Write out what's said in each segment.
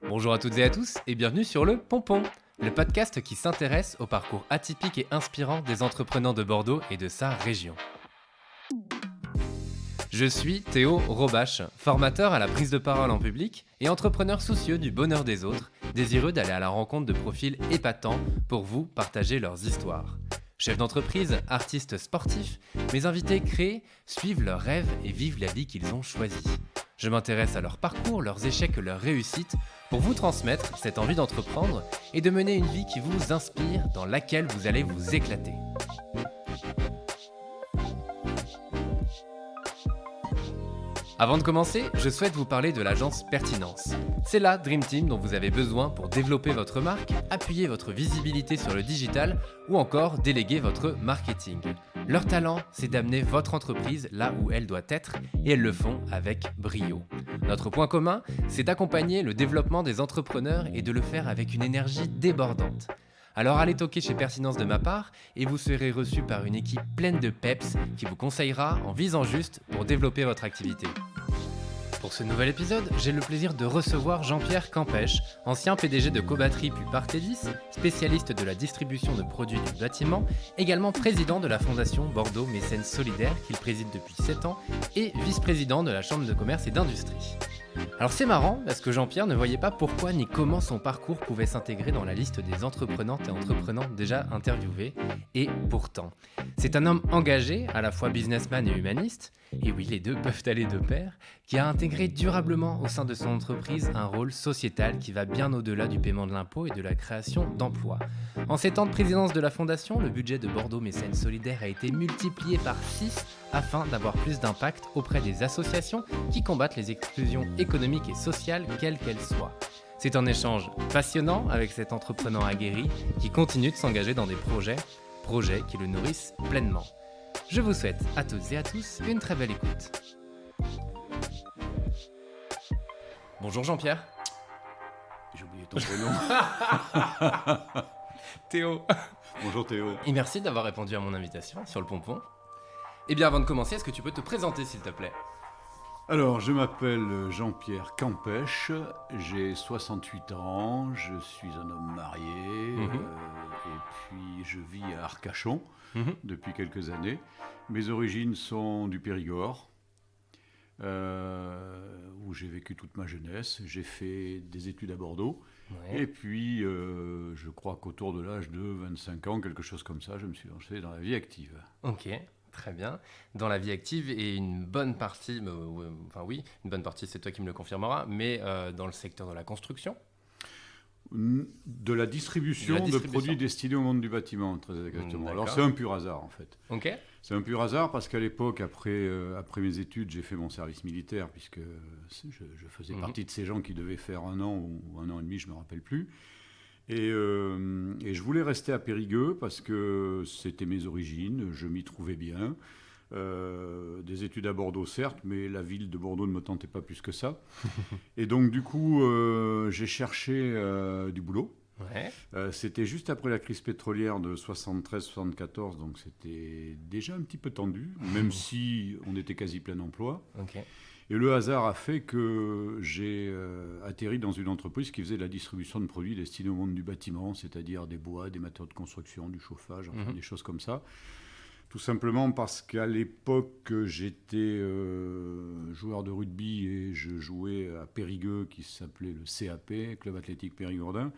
Bonjour à toutes et à tous et bienvenue sur le Pompon, le podcast qui s'intéresse au parcours atypique et inspirant des entrepreneurs de Bordeaux et de sa région. Je suis Théo Robache, formateur à la prise de parole en public et entrepreneur soucieux du bonheur des autres, désireux d'aller à la rencontre de profils épatants pour vous partager leurs histoires. Chefs d'entreprise, artistes sportifs, mes invités créent, suivent leurs rêves et vivent la vie qu'ils ont choisie. Je m'intéresse à leur parcours, leurs échecs, leurs réussites, pour vous transmettre cette envie d'entreprendre et de mener une vie qui vous inspire, dans laquelle vous allez vous éclater. Avant de commencer, je souhaite vous parler de l'agence Pertinence. C'est la Dream Team dont vous avez besoin pour développer votre marque, appuyer votre visibilité sur le digital ou encore déléguer votre marketing. Leur talent, c'est d'amener votre entreprise là où elle doit être et elles le font avec brio. Notre point commun, c'est d'accompagner le développement des entrepreneurs et de le faire avec une énergie débordante. Alors allez toquer chez Pertinence de ma part et vous serez reçu par une équipe pleine de peps qui vous conseillera en visant juste pour développer votre activité. Pour ce nouvel épisode, j'ai le plaisir de recevoir Jean-Pierre Campèche, ancien PDG de Cobatterie puis Partélis, spécialiste de la distribution de produits du bâtiment, également président de la Fondation Bordeaux Mécène Solidaire qu'il préside depuis 7 ans et vice-président de la Chambre de commerce et d'industrie. Alors c'est marrant parce que Jean-Pierre ne voyait pas pourquoi ni comment son parcours pouvait s'intégrer dans la liste des entreprenantes et entreprenants déjà interviewés, et pourtant. C'est un homme engagé, à la fois businessman et humaniste, et oui les deux peuvent aller de pair, qui a intégré durablement au sein de son entreprise un rôle sociétal qui va bien au-delà du paiement de l'impôt et de la création d'emplois. En 7 ans de présidence de la Fondation, le budget de Bordeaux Mécène Solidaire a été multiplié par 6 afin d'avoir plus d'impact auprès des associations qui combattent les exclusions économiques et sociales, quelles qu'elles soient. C'est un échange passionnant avec cet entrepreneur aguerri qui continue de s'engager dans des projets qui le nourrissent pleinement. Je vous souhaite à toutes et à tous une très belle écoute. Bonjour Jean-Pierre. J'ai oublié ton prénom. Théo. Bonjour Théo. Et merci d'avoir répondu à mon invitation sur le Pompon. Eh bien avant de commencer, est-ce que tu peux te présenter s'il te plaît ? Alors, je m'appelle Jean-Pierre Campèche, j'ai 68 ans, je suis un homme marié, et puis je vis à Arcachon depuis quelques années. Mes origines sont du Périgord, où j'ai vécu toute ma jeunesse. J'ai fait des études à Bordeaux, et puis je crois qu'autour de l'âge de 25 ans, quelque chose comme ça, je me suis lancé dans la vie active. Ok. Très bien. Dans la vie active et une bonne partie, une bonne partie, c'est toi qui me le confirmeras, mais dans le secteur de la construction. De la distribution de produits destinés au monde du bâtiment, très exactement. Alors c'est un pur hasard en fait. Ok. C'est un pur hasard parce qu'à l'époque, après mes études, j'ai fait mon service militaire puisque je faisais partie de ces gens qui devaient faire 1 an ou 1 an et demi, je ne me rappelle plus. Et je voulais rester à Périgueux parce que c'était mes origines, je m'y trouvais bien. Des études à Bordeaux, certes, mais la ville de Bordeaux ne me tentait pas plus que ça. Et donc, du coup, j'ai cherché du boulot. Ouais. C'était juste après la crise pétrolière de 73-74, donc c'était déjà un petit peu tendu, même si on était quasi plein emploi. Ok. Et le hasard a fait que j'ai atterri dans une entreprise qui faisait de la distribution de produits destinés au monde du bâtiment, c'est-à-dire des bois, des matériaux de construction, du chauffage, enfin des choses comme ça. Tout simplement parce qu'à l'époque, j'étais joueur de rugby et je jouais à Périgueux, qui s'appelait le CAP, Club Athlétique Périgourdin,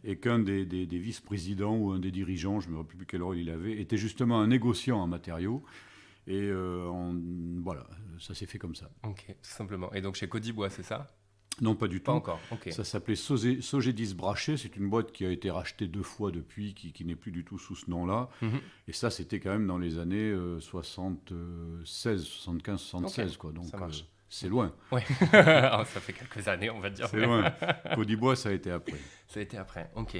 et qu'un des vice-présidents ou un des dirigeants, je ne me rappelle plus quel rôle il avait, était justement un négociant en matériaux. Et voilà, ça s'est fait comme ça. Ok, tout simplement. Et donc chez Codibois, c'est ça ? Non, pas du tout. Pas encore, ok. Ça s'appelait Sogedis Brachet, c'est une boîte qui a été rachetée 2 fois depuis, qui n'est plus du tout sous ce nom-là. Et ça, c'était quand même dans les années 76, 75, 76, quoi. Donc ça marche. c'est loin. Oui, ça fait quelques années, on va dire. C'est loin. Codibois, ça a été après. Ça a été après, ok.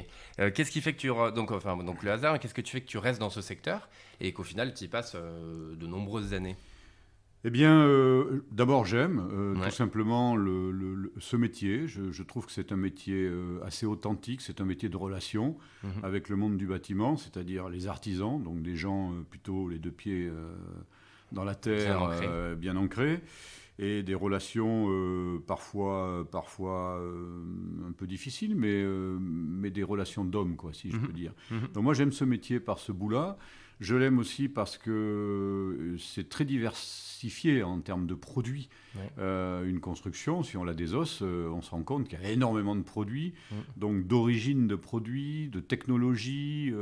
Qu'est-ce qui fait que donc le hasard, qu'est-ce que tu fais que tu restes dans ce secteur et qu'au final, tu y passes de nombreuses années ? Eh bien, d'abord, j'aime tout simplement ce métier. Je trouve que c'est un métier assez authentique. C'est un métier de relation avec le monde du bâtiment, c'est-à-dire les artisans, donc des gens plutôt les 2 pieds dans la terre, bien ancrés. et des relations parfois un peu difficiles, mais des relations d'hommes, quoi, si je peux dire. Donc moi, j'aime ce métier par ce bout-là. Je l'aime aussi parce que c'est très diversifié en termes de produits. Une construction, si on la désosse, on se rend compte qu'il y a énormément de produits, donc d'origine de produits, de technologies,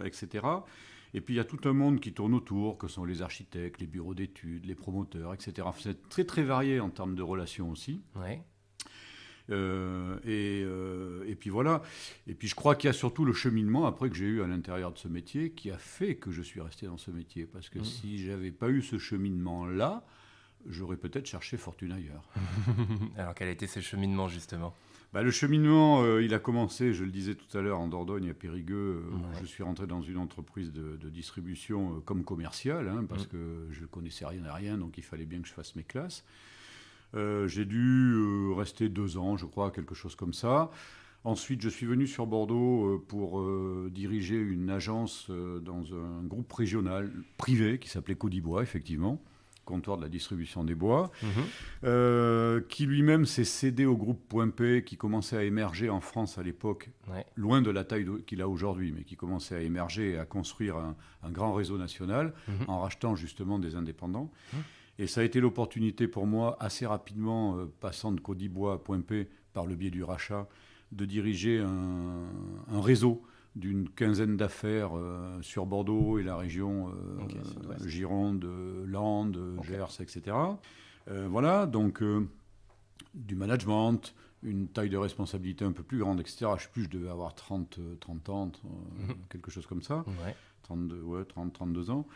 etc. Et puis il y a tout un monde qui tourne autour, que sont les architectes, les bureaux d'études, les promoteurs, etc. C'est très très varié en termes de relations aussi. Ouais. Et puis voilà. Et puis je crois qu'il y a surtout le cheminement après que j'ai eu à l'intérieur de ce métier qui a fait que je suis resté dans ce métier. Parce que si j'avais pas eu ce cheminement-là, j'aurais peut-être cherché fortune ailleurs. Alors quel a été ce cheminement justement ? Le cheminement, il a commencé, je le disais tout à l'heure, en Dordogne, à Périgueux, où je suis rentré dans une entreprise de distribution comme commercial, parce que je ne connaissais rien à rien, donc il fallait bien que je fasse mes classes. J'ai dû rester 2 ans, je crois, quelque chose comme ça. Ensuite, je suis venu sur Bordeaux pour diriger une agence dans un groupe régional privé qui s'appelait Codibois, effectivement, comptoir de la distribution des bois, qui lui-même s'est cédé au groupe Point P, qui commençait à émerger en France à l'époque, loin de la taille qu'il a aujourd'hui, mais qui commençait à émerger et à construire un grand réseau national, en rachetant justement des indépendants. Et ça a été l'opportunité pour moi, assez rapidement, passant de Codibois à Point P par le biais du rachat, de diriger un réseau d'une quinzaine d'affaires sur Bordeaux et la région Gironde, Landes, Gers, etc. Voilà, donc du management, une taille de responsabilité un peu plus grande, etc. Je ne sais plus, je devais avoir 30 ans, quelque chose comme ça, 32 ans.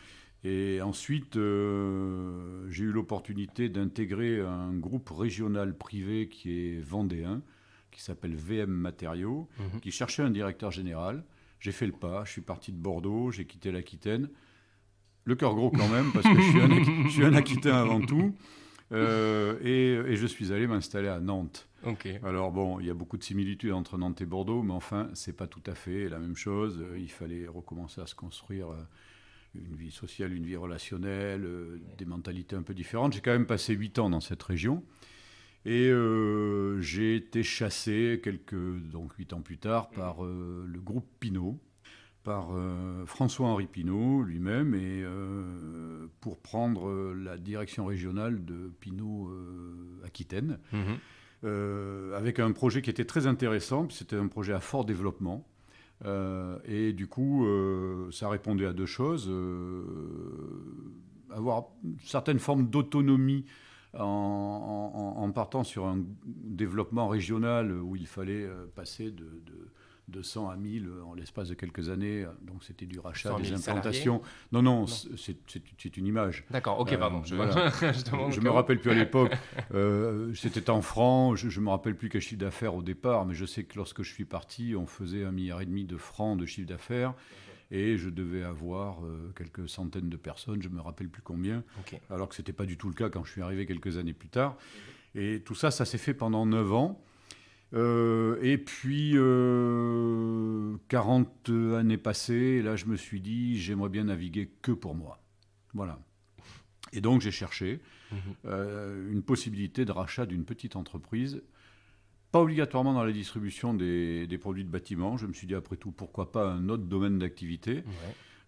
Et ensuite, j'ai eu l'opportunité d'intégrer un groupe régional privé qui est vendéen, qui s'appelle VM Matériaux, qui cherchait un directeur général. J'ai fait le pas, je suis parti de Bordeaux, j'ai quitté l'Aquitaine. Le cœur gros quand même, parce que je suis un Aquitain avant tout. Et je suis allé m'installer à Nantes. Okay. Alors bon, il y a beaucoup de similitudes entre Nantes et Bordeaux, mais enfin, c'est pas tout à fait la même chose. Il fallait recommencer à se construire une vie sociale, une vie relationnelle, des mentalités un peu différentes. J'ai quand même passé 8 ans dans cette région. Et j'ai été chassé, 8 ans plus tard, par le groupe Pinault, par François-Henri Pinault lui-même, et pour prendre la direction régionale de Pinault Aquitaine, avec un projet qui était très intéressant, c'était un projet à fort développement. Et du coup, ça répondait à 2 choses. Avoir une certaine forme d'autonomie en partant sur un développement régional où il fallait passer de 100 à 1000 en l'espace de quelques années. Donc c'était du rachat, des implantations. Non, c'est une image. D'accord, ok, pardon. Voilà. Je me rappelle plus à l'époque. C'était en francs. Je me rappelle plus quel chiffre d'affaires au départ, mais je sais que lorsque je suis parti, on faisait 1,5 milliard de francs de chiffre d'affaires. Et je devais avoir quelques centaines de personnes, je ne me rappelle plus combien, alors que ce n'était pas du tout le cas quand je suis arrivé quelques années plus tard. Et tout ça, ça s'est fait pendant 9 ans. Et puis, 40 années passées, et là, je me suis dit, j'aimerais bien naviguer que pour moi. Voilà. Et donc, j'ai cherché une possibilité de rachat d'une petite entreprise, pas obligatoirement dans la distribution des produits de bâtiment. Je me suis dit, après tout, pourquoi pas un autre domaine d'activité.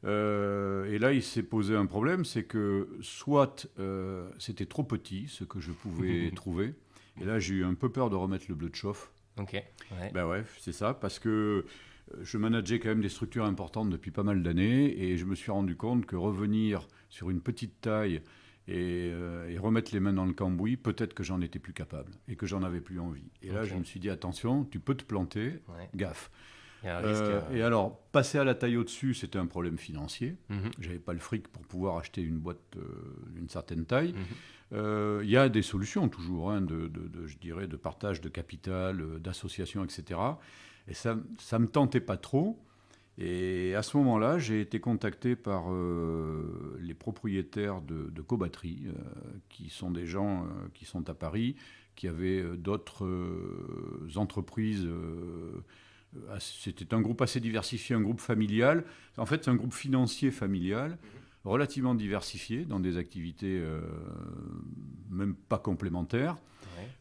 Et là, il s'est posé un problème, c'est que soit c'était trop petit, ce que je pouvais trouver. Et là, j'ai eu un peu peur de remettre le bleu de chauffe. C'est ça, parce que je manageais quand même des structures importantes depuis pas mal d'années, et je me suis rendu compte que revenir sur une petite taille et remettre les mains dans le cambouis, peut-être que j'en étais plus capable et que j'en avais plus envie. Et là, je me suis dit, attention, tu peux te planter, gaffe. Il y a un risque, Et alors, passer à la taille au-dessus, c'était un problème financier. J'avais pas le fric pour pouvoir acheter une boîte d'une certaine taille. Il y a des solutions toujours, je dirais, de partage de capital, d'association, etc. Et ça me tentait pas trop. Et à ce moment-là, j'ai été contacté par les propriétaires de Cobatterie, qui sont des gens qui sont à Paris, qui avaient d'autres entreprises. C'était un groupe assez diversifié, un groupe familial. En fait, c'est un groupe financier familial, relativement diversifiés dans des activités même pas complémentaires,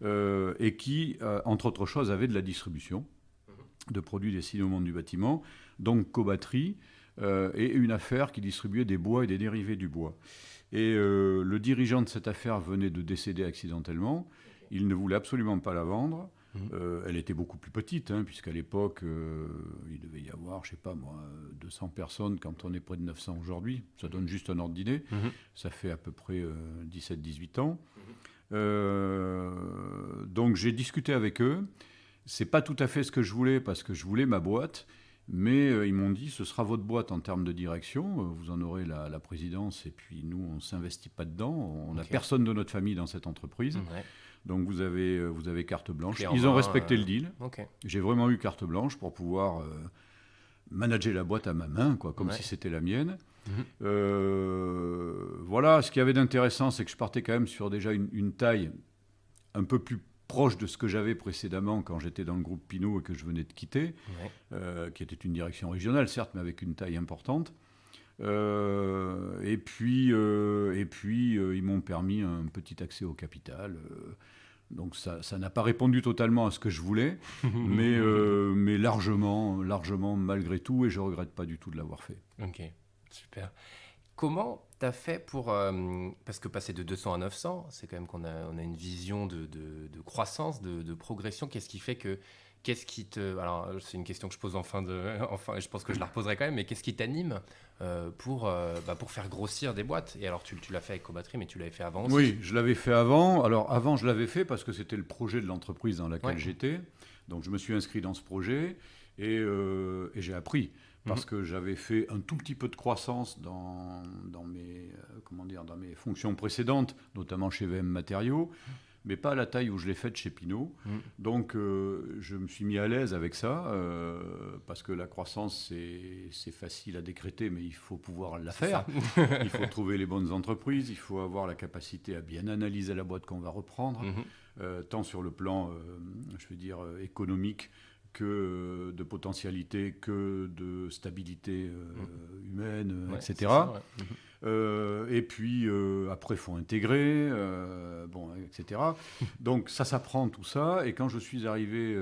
et qui, entre autres choses, avaient de la distribution de produits destinés au monde du bâtiment, donc Cobatterie, et une affaire qui distribuait des bois et des dérivés du bois. Et le dirigeant de cette affaire venait de décéder accidentellement. Il ne voulait absolument pas la vendre. Elle était beaucoup plus petite, puisqu'à l'époque, il devait y avoir, je ne sais pas moi, 200 personnes quand on est près de 900 aujourd'hui. Ça donne juste un ordre d'idée. Ça fait à peu près 17-18 ans. Donc j'ai discuté avec eux. Ce n'est pas tout à fait ce que je voulais, parce que je voulais ma boîte. Mais ils m'ont dit, ce sera votre boîte en termes de direction. Vous en aurez la présidence, et puis nous, on ne s'investit pas dedans. On n'a personne de notre famille dans cette entreprise. Donc vous avez carte blanche. Ils ont respecté le deal. J'ai vraiment eu carte blanche pour pouvoir manager la boîte à ma main, comme si c'était la mienne. Voilà, ce qu'il y avait d'intéressant, c'est que je partais quand même sur déjà une taille un peu plus proche de ce que j'avais précédemment quand j'étais dans le groupe Pinault et que je venais de quitter, qui était une direction régionale, certes, mais avec une taille importante. Et puis, ils m'ont permis un petit accès au capital. Donc ça n'a pas répondu totalement à ce que je voulais, mais largement malgré tout, et je ne regrette pas du tout de l'avoir fait. Ok, super. Comment tu as fait pour... parce que passer de 200 à 900, c'est quand même qu'on a une vision de croissance, de progression. Qu'est-ce qui fait que... Qu'est-ce qui te... Alors, c'est une question que je pose enfin, je pense que je la reposerai quand même, mais qu'est-ce qui t'anime pour faire grossir des boîtes? Et alors, tu l'as fait avec Cobatterie, mais tu l'avais fait avant aussi. Oui, je l'avais fait avant. Alors, avant, je l'avais fait parce que c'était le projet de l'entreprise dans laquelle j'étais. Donc, je me suis inscrit dans ce projet et j'ai appris. Parce que j'avais fait un tout petit peu de croissance dans mes fonctions précédentes, notamment chez VM Matériaux, mais pas à la taille où je l'ai faite chez Pinault. Donc, je me suis mis à l'aise avec ça, parce que la croissance, c'est facile à décréter, mais il faut pouvoir la faire. Il faut trouver les bonnes entreprises, il faut avoir la capacité à bien analyser la boîte qu'on va reprendre, tant sur le plan, économique, que de potentialité, que de stabilité humaine, etc. Et puis, après, il faut intégrer, etc. Donc, ça s'apprend tout ça. Et quand je suis arrivé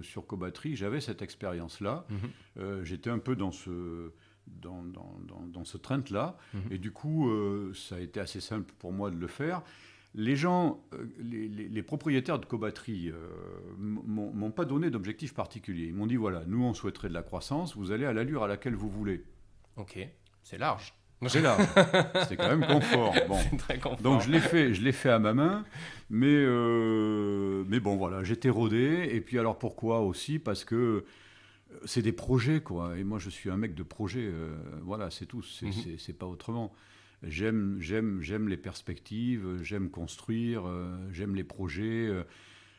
sur Cobatterie, j'avais cette expérience-là. J'étais un peu dans ce trend-là. Et du coup, ça a été assez simple pour moi de le faire. Les gens, les propriétaires de Cobatterie m'ont pas donné d'objectif particulier. Ils m'ont dit, voilà, nous, on souhaiterait de la croissance, vous allez à l'allure à laquelle vous voulez. Ok, c'est large. C'est large. C'est quand même confort. Bon. C'est très confort. Donc, je l'ai fait à ma main, mais bon, voilà, j'étais rodé. Et puis, alors, pourquoi aussi? Parce que c'est des projets, quoi. Et moi, je suis un mec de projet. Voilà, c'est tout. C'est pas autrement. J'aime les perspectives, j'aime construire, j'aime les projets.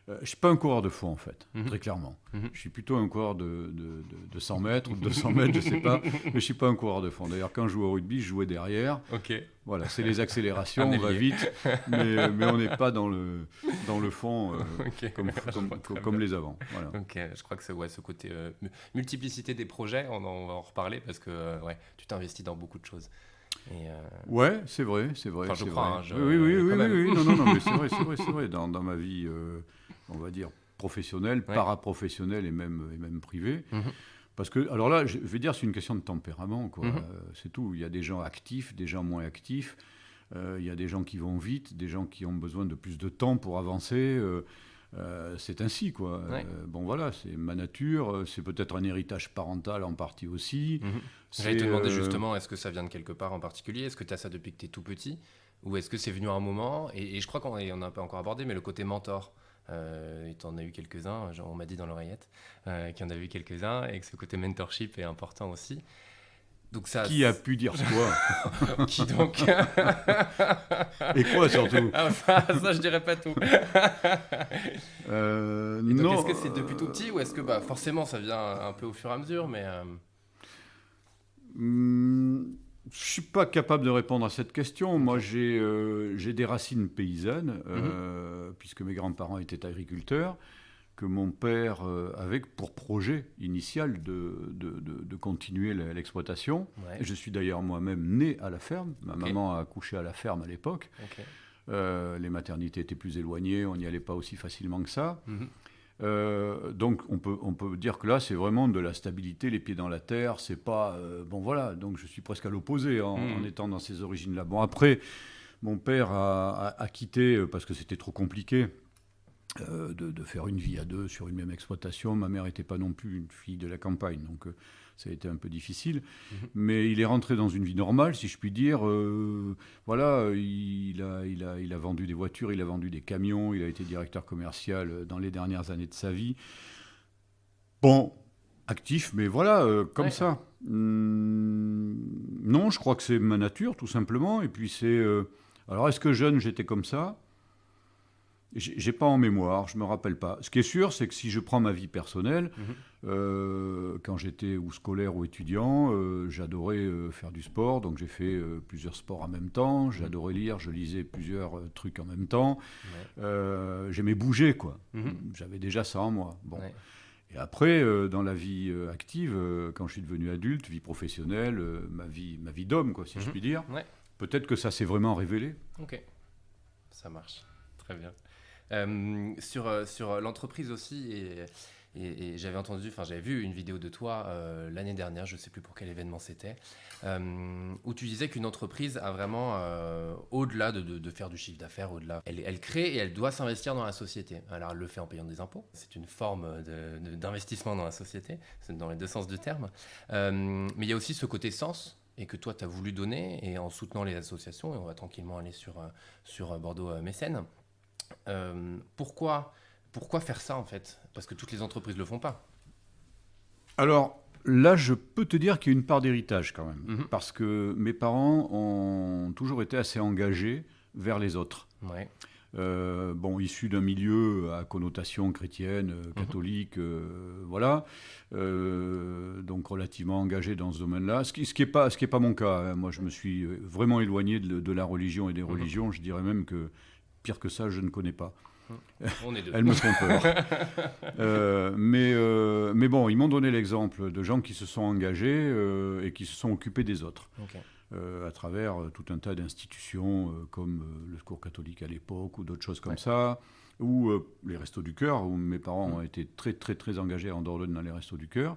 Je ne suis pas un coureur de fond, en fait, très clairement. Je suis plutôt un coureur de 100 mètres ou de 200 mètres, je ne sais pas, mais je ne suis pas un coureur de fond. D'ailleurs, quand je jouais au rugby, je jouais derrière. Voilà, c'est les accélérations, on va vite, mais on n'est pas dans le fond comme les avants. Voilà. Je crois que c'est ce côté multiplicité des projets, on va en reparler, parce que tu t'investis dans beaucoup de choses. Ouais, c'est vrai. Enfin, je crois. Oui. Non, mais c'est vrai. Dans ma vie, on va dire professionnelle, paraprofessionnelle et même privée. Parce que, alors là, je vais dire, c'est une question de tempérament, quoi. C'est tout. Il y a des gens actifs, des gens moins actifs. Il y a des gens qui vont vite, des gens qui ont besoin de plus de temps pour avancer. C'est ainsi, quoi. Bon, voilà, c'est ma nature. C'est peut-être un héritage parental en partie aussi. J'allais te demander justement, est-ce que ça vient de quelque part en particulier? Est-ce que tu as ça depuis que tu es tout petit? Ou est-ce que c'est venu à un moment? Et je crois qu'on n'a pas encore abordé, mais le côté mentor. Tu en as eu quelques-uns, on m'a dit dans l'oreillette qu'il y en avait eu quelques-uns, et que ce côté mentorship est important aussi. Donc ça, qui a pu dire quoi? Qui donc? Et quoi surtout? Ça, je dirais pas tout. Donc, non. est-ce que c'est depuis tout petit, ou est-ce que forcément ça vient un peu au fur et à mesure, mais je suis pas capable de répondre à cette question. Moi, j'ai des racines paysannes, puisque mes grands-parents étaient agriculteurs. que mon père avait pour projet initial de continuer l'exploitation. Ouais. Je suis d'ailleurs moi-même né à la ferme. Ma Ok. maman a accouché à la ferme à l'époque. Ok. Les maternités étaient plus éloignées, on n'y allait pas aussi facilement que ça. Mhm. Donc on peut dire que là, c'est vraiment de la stabilité, les pieds dans la terre. C'est pas... bon voilà, donc je suis presque à l'opposé en étant dans ces origines-là. Bon, après, mon père a quitté parce que c'était trop compliqué. De faire une vie à deux sur une même exploitation. Ma mère n'était pas non plus une fille de la campagne, donc ça a été un peu difficile. Mais il est rentré dans une vie normale, si je puis dire. Voilà, il a vendu des voitures, il a vendu des camions, il a été directeur commercial dans les dernières années de sa vie. Bon, actif, mais voilà, comme ça. Non, je crois que c'est ma nature, tout simplement. Et puis c'est... alors, est-ce que jeune, j'étais comme ça ? J'ai pas en mémoire, je me rappelle pas. Ce qui est sûr, c'est que si je prends ma vie personnelle, quand j'étais ou scolaire ou étudiant, j'adorais faire du sport, donc j'ai fait plusieurs sports en même temps. J'adorais lire, je lisais plusieurs trucs en même temps. J'aimais bouger, quoi. J'avais déjà ça en moi. Bon. Ouais. Et après, dans la vie active, quand je suis devenu adulte, vie professionnelle, ma vie d'homme, quoi, si je puis dire, peut-être que ça s'est vraiment révélé. Ok, ça marche, très bien. Sur l'entreprise aussi, et j'avais entendu, enfin j'avais vu une vidéo de toi l'année dernière, je ne sais plus pour quel événement c'était, où tu disais qu'une entreprise a vraiment, au-delà de faire du chiffre d'affaires, au-delà, elle crée et elle doit s'investir dans la société. Alors elle le fait en payant des impôts, c'est une forme d'investissement dans la société, c'est dans les deux sens du terme, mais il y a aussi ce côté sens, et que toi tu as voulu donner, et en soutenant les associations, et on va tranquillement aller sur Bordeaux-Mécène. Pourquoi faire ça en fait ? Parce que toutes les entreprises ne le font pas. Alors là, je peux te dire qu'il y a une part d'héritage quand même. Parce que mes parents ont toujours été assez engagés vers les autres. Ouais. Bon, issus d'un milieu à connotation chrétienne, catholique, voilà. Donc relativement engagés dans ce domaine-là. Ce qui est pas mon cas. Hein. Moi, je me suis vraiment éloigné de la religion et des religions. Je dirais même que pire que ça, je ne connais pas. On est deux. Elles me font peur. Mais bon, ils m'ont donné l'exemple de gens qui se sont engagés et qui se sont occupés des autres. Okay. À travers tout un tas d'institutions comme le Secours catholique à l'époque ou d'autres choses comme ça, ou les Restos du Cœur, où mes parents ont été très, très, très engagés en Dordogne dans les Restos du Cœur.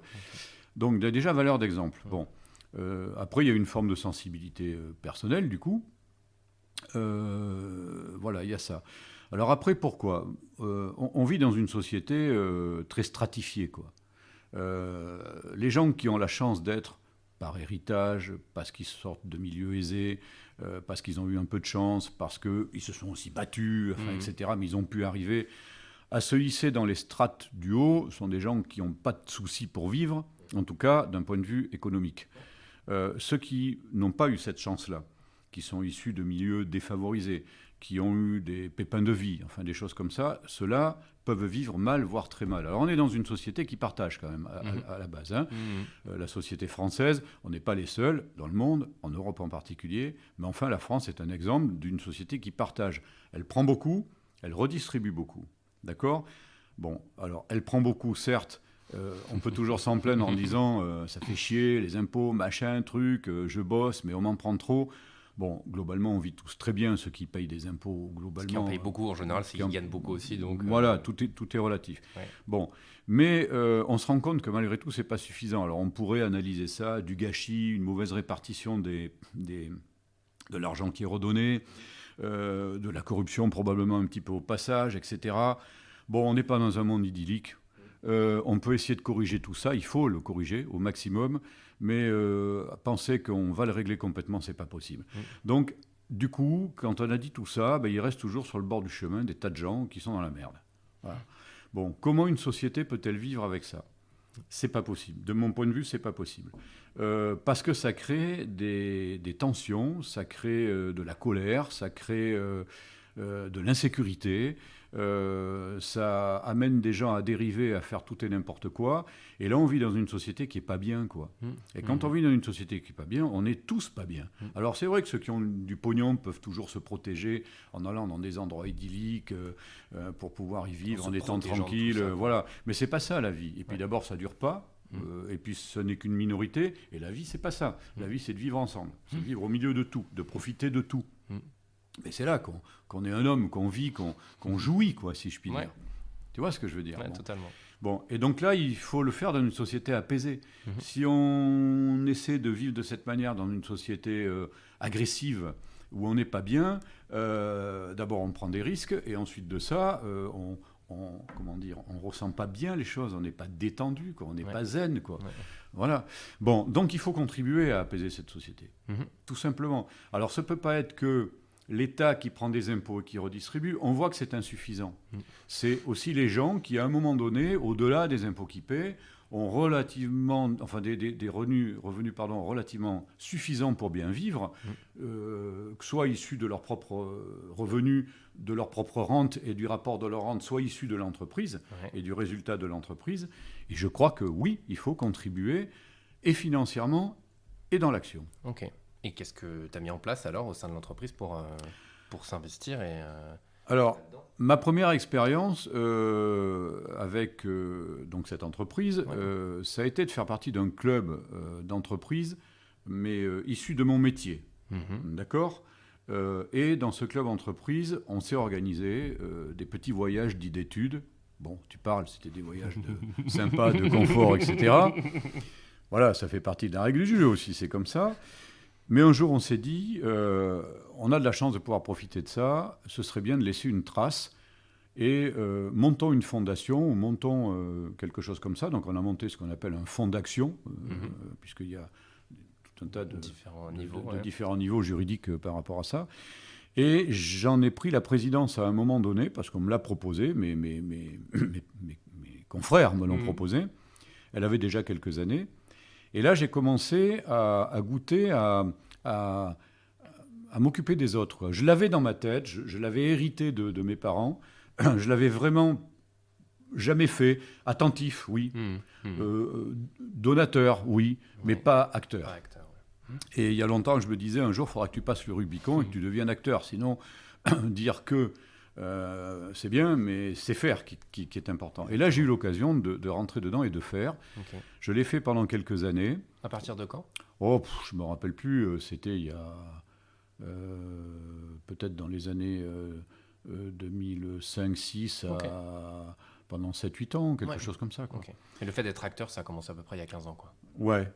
Donc déjà, valeur d'exemple. Bon. Après, il y a une forme de sensibilité personnelle, du coup. Voilà, il y a ça. Alors après, pourquoi on vit dans une société très stratifiée, quoi. Les gens qui ont la chance d'être par héritage, parce qu'ils sortent de milieux aisés, parce qu'ils ont eu un peu de chance, parce qu'ils se sont aussi battus, enfin, etc., mais ils ont pu arriver à se hisser dans les strates du haut, sont des gens qui n'ont pas de soucis pour vivre, en tout cas d'un point de vue économique. Ceux qui n'ont pas eu cette chance-là, qui sont issus de milieux défavorisés, qui ont eu des pépins de vie, enfin des choses comme ça, ceux-là peuvent vivre mal, voire très mal. Alors on est dans une société qui partage quand même à la base. Hein. La société française, on n'est pas les seuls dans le monde, en Europe en particulier, mais enfin la France est un exemple d'une société qui partage. Elle prend beaucoup, elle redistribue beaucoup. D'accord ? Bon, alors elle prend beaucoup, certes. On peut toujours s'en plaindre en disant ça fait chier, les impôts, machin, truc, je bosse, mais on m'en prend trop. Bon, globalement, on vit tous très bien, ceux qui payent des impôts, globalement. Ceux qui en payent beaucoup, en général, c'est qu'ils gagnent beaucoup aussi. Donc, voilà, tout est relatif. Ouais. Bon, mais on se rend compte que malgré tout, c'est pas suffisant. Alors, on pourrait analyser ça, du gâchis, une mauvaise répartition de l'argent qui est redonné, de la corruption probablement un petit peu au passage, etc. Bon, on n'est pas dans un monde idyllique. On peut essayer de corriger tout ça, il faut le corriger au maximum, mais penser qu'on va le régler complètement, c'est pas possible. Donc, du coup, quand on a dit tout ça, il reste toujours sur le bord du chemin des tas de gens qui sont dans la merde. Voilà. Bon, comment une société peut-elle vivre avec ça ? C'est pas possible. De mon point de vue, c'est pas possible. Parce que ça crée des tensions, ça crée de la colère, ça crée de l'insécurité. ça amène des gens à dériver, à faire tout et n'importe quoi. Et là, on vit dans une société qui n'est pas bien, quoi. Et quand on vit dans une société qui n'est pas bien, on n'est tous pas bien. Alors, c'est vrai que ceux qui ont du pognon peuvent toujours se protéger en allant dans des endroits idylliques pour pouvoir y vivre en étant tranquille. Voilà. Mais c'est pas ça, la vie. Et puis d'abord, ça dure pas. Et puis ce n'est qu'une minorité. Et la vie, c'est pas ça. La vie, c'est de vivre ensemble. C'est de vivre au milieu de tout, de profiter de tout. Mais c'est là qu'on est un homme, qu'on vit, qu'on jouit, quoi, si je puis dire. Tu vois ce que je veux dire? Ouais, totalement. Bon, et donc là, il faut le faire dans une société apaisée. Si on essaie de vivre de cette manière dans une société agressive, où on n'est pas bien, d'abord on prend des risques, et ensuite de ça, on ressent pas bien les choses, on n'est pas détendu, quoi, on n'est pas zen, quoi. Voilà. Bon, donc il faut contribuer à apaiser cette société, tout simplement. Alors, ce peut pas être que l'État qui prend des impôts et qui redistribue. On voit que c'est insuffisant. C'est aussi les gens qui, à un moment donné, au-delà des impôts qu'ils paient, ont relativement, enfin des revenus relativement suffisants pour bien vivre, que soit issus de leurs propres revenus, de leur propre rente et du rapport de leur rente, soit issus de l'entreprise et du résultat de l'entreprise. Et je crois que oui, il faut contribuer, et financièrement, et dans l'action. Ok. Et qu'est-ce que tu as mis en place alors au sein de l'entreprise pour s'investir Alors, ma première expérience avec donc cette entreprise, ça a été de faire partie d'un club d'entreprise, mais issu de mon métier. D'accord ? Et dans ce club d'entreprise, on s'est organisé des petits voyages dits d'études. Bon, tu parles, c'était des voyages sympas, de confort, etc. Voilà, ça fait partie de la règle du jeu aussi, c'est comme ça. Mais un jour, on s'est dit, on a de la chance de pouvoir profiter de ça, ce serait bien de laisser une trace, et montons une fondation, ou montons quelque chose comme ça. Donc on a monté ce qu'on appelle un fonds d'action, puisqu'il y a tout un tas de différents niveaux juridiques par rapport à ça. Et j'en ai pris la présidence à un moment donné, parce qu'on me l'a proposé, mes confrères me l'ont proposé. Elle avait déjà quelques années. Et là, j'ai commencé à goûter, à m'occuper des autres. Je l'avais dans ma tête, je l'avais hérité de mes parents. Je l'avais vraiment jamais fait. Attentif, oui. Donateur, oui, mais pas acteur. Et il y a longtemps, je me disais, un jour, il faudra que tu passes le Rubicon et que tu deviennes acteur. Sinon, dire que c'est bien, mais c'est faire qui est important. Et là, j'ai eu l'occasion de rentrer dedans et de faire. Je l'ai fait pendant quelques années. À partir de quand ? Je ne me rappelle plus. C'était il y a peut-être dans les années 2005-6 pendant 7-8 ans, quelque chose comme ça. Quoi. Et le fait d'être acteur, ça a commencé à peu près il y a 15 ans, quoi. Ouais,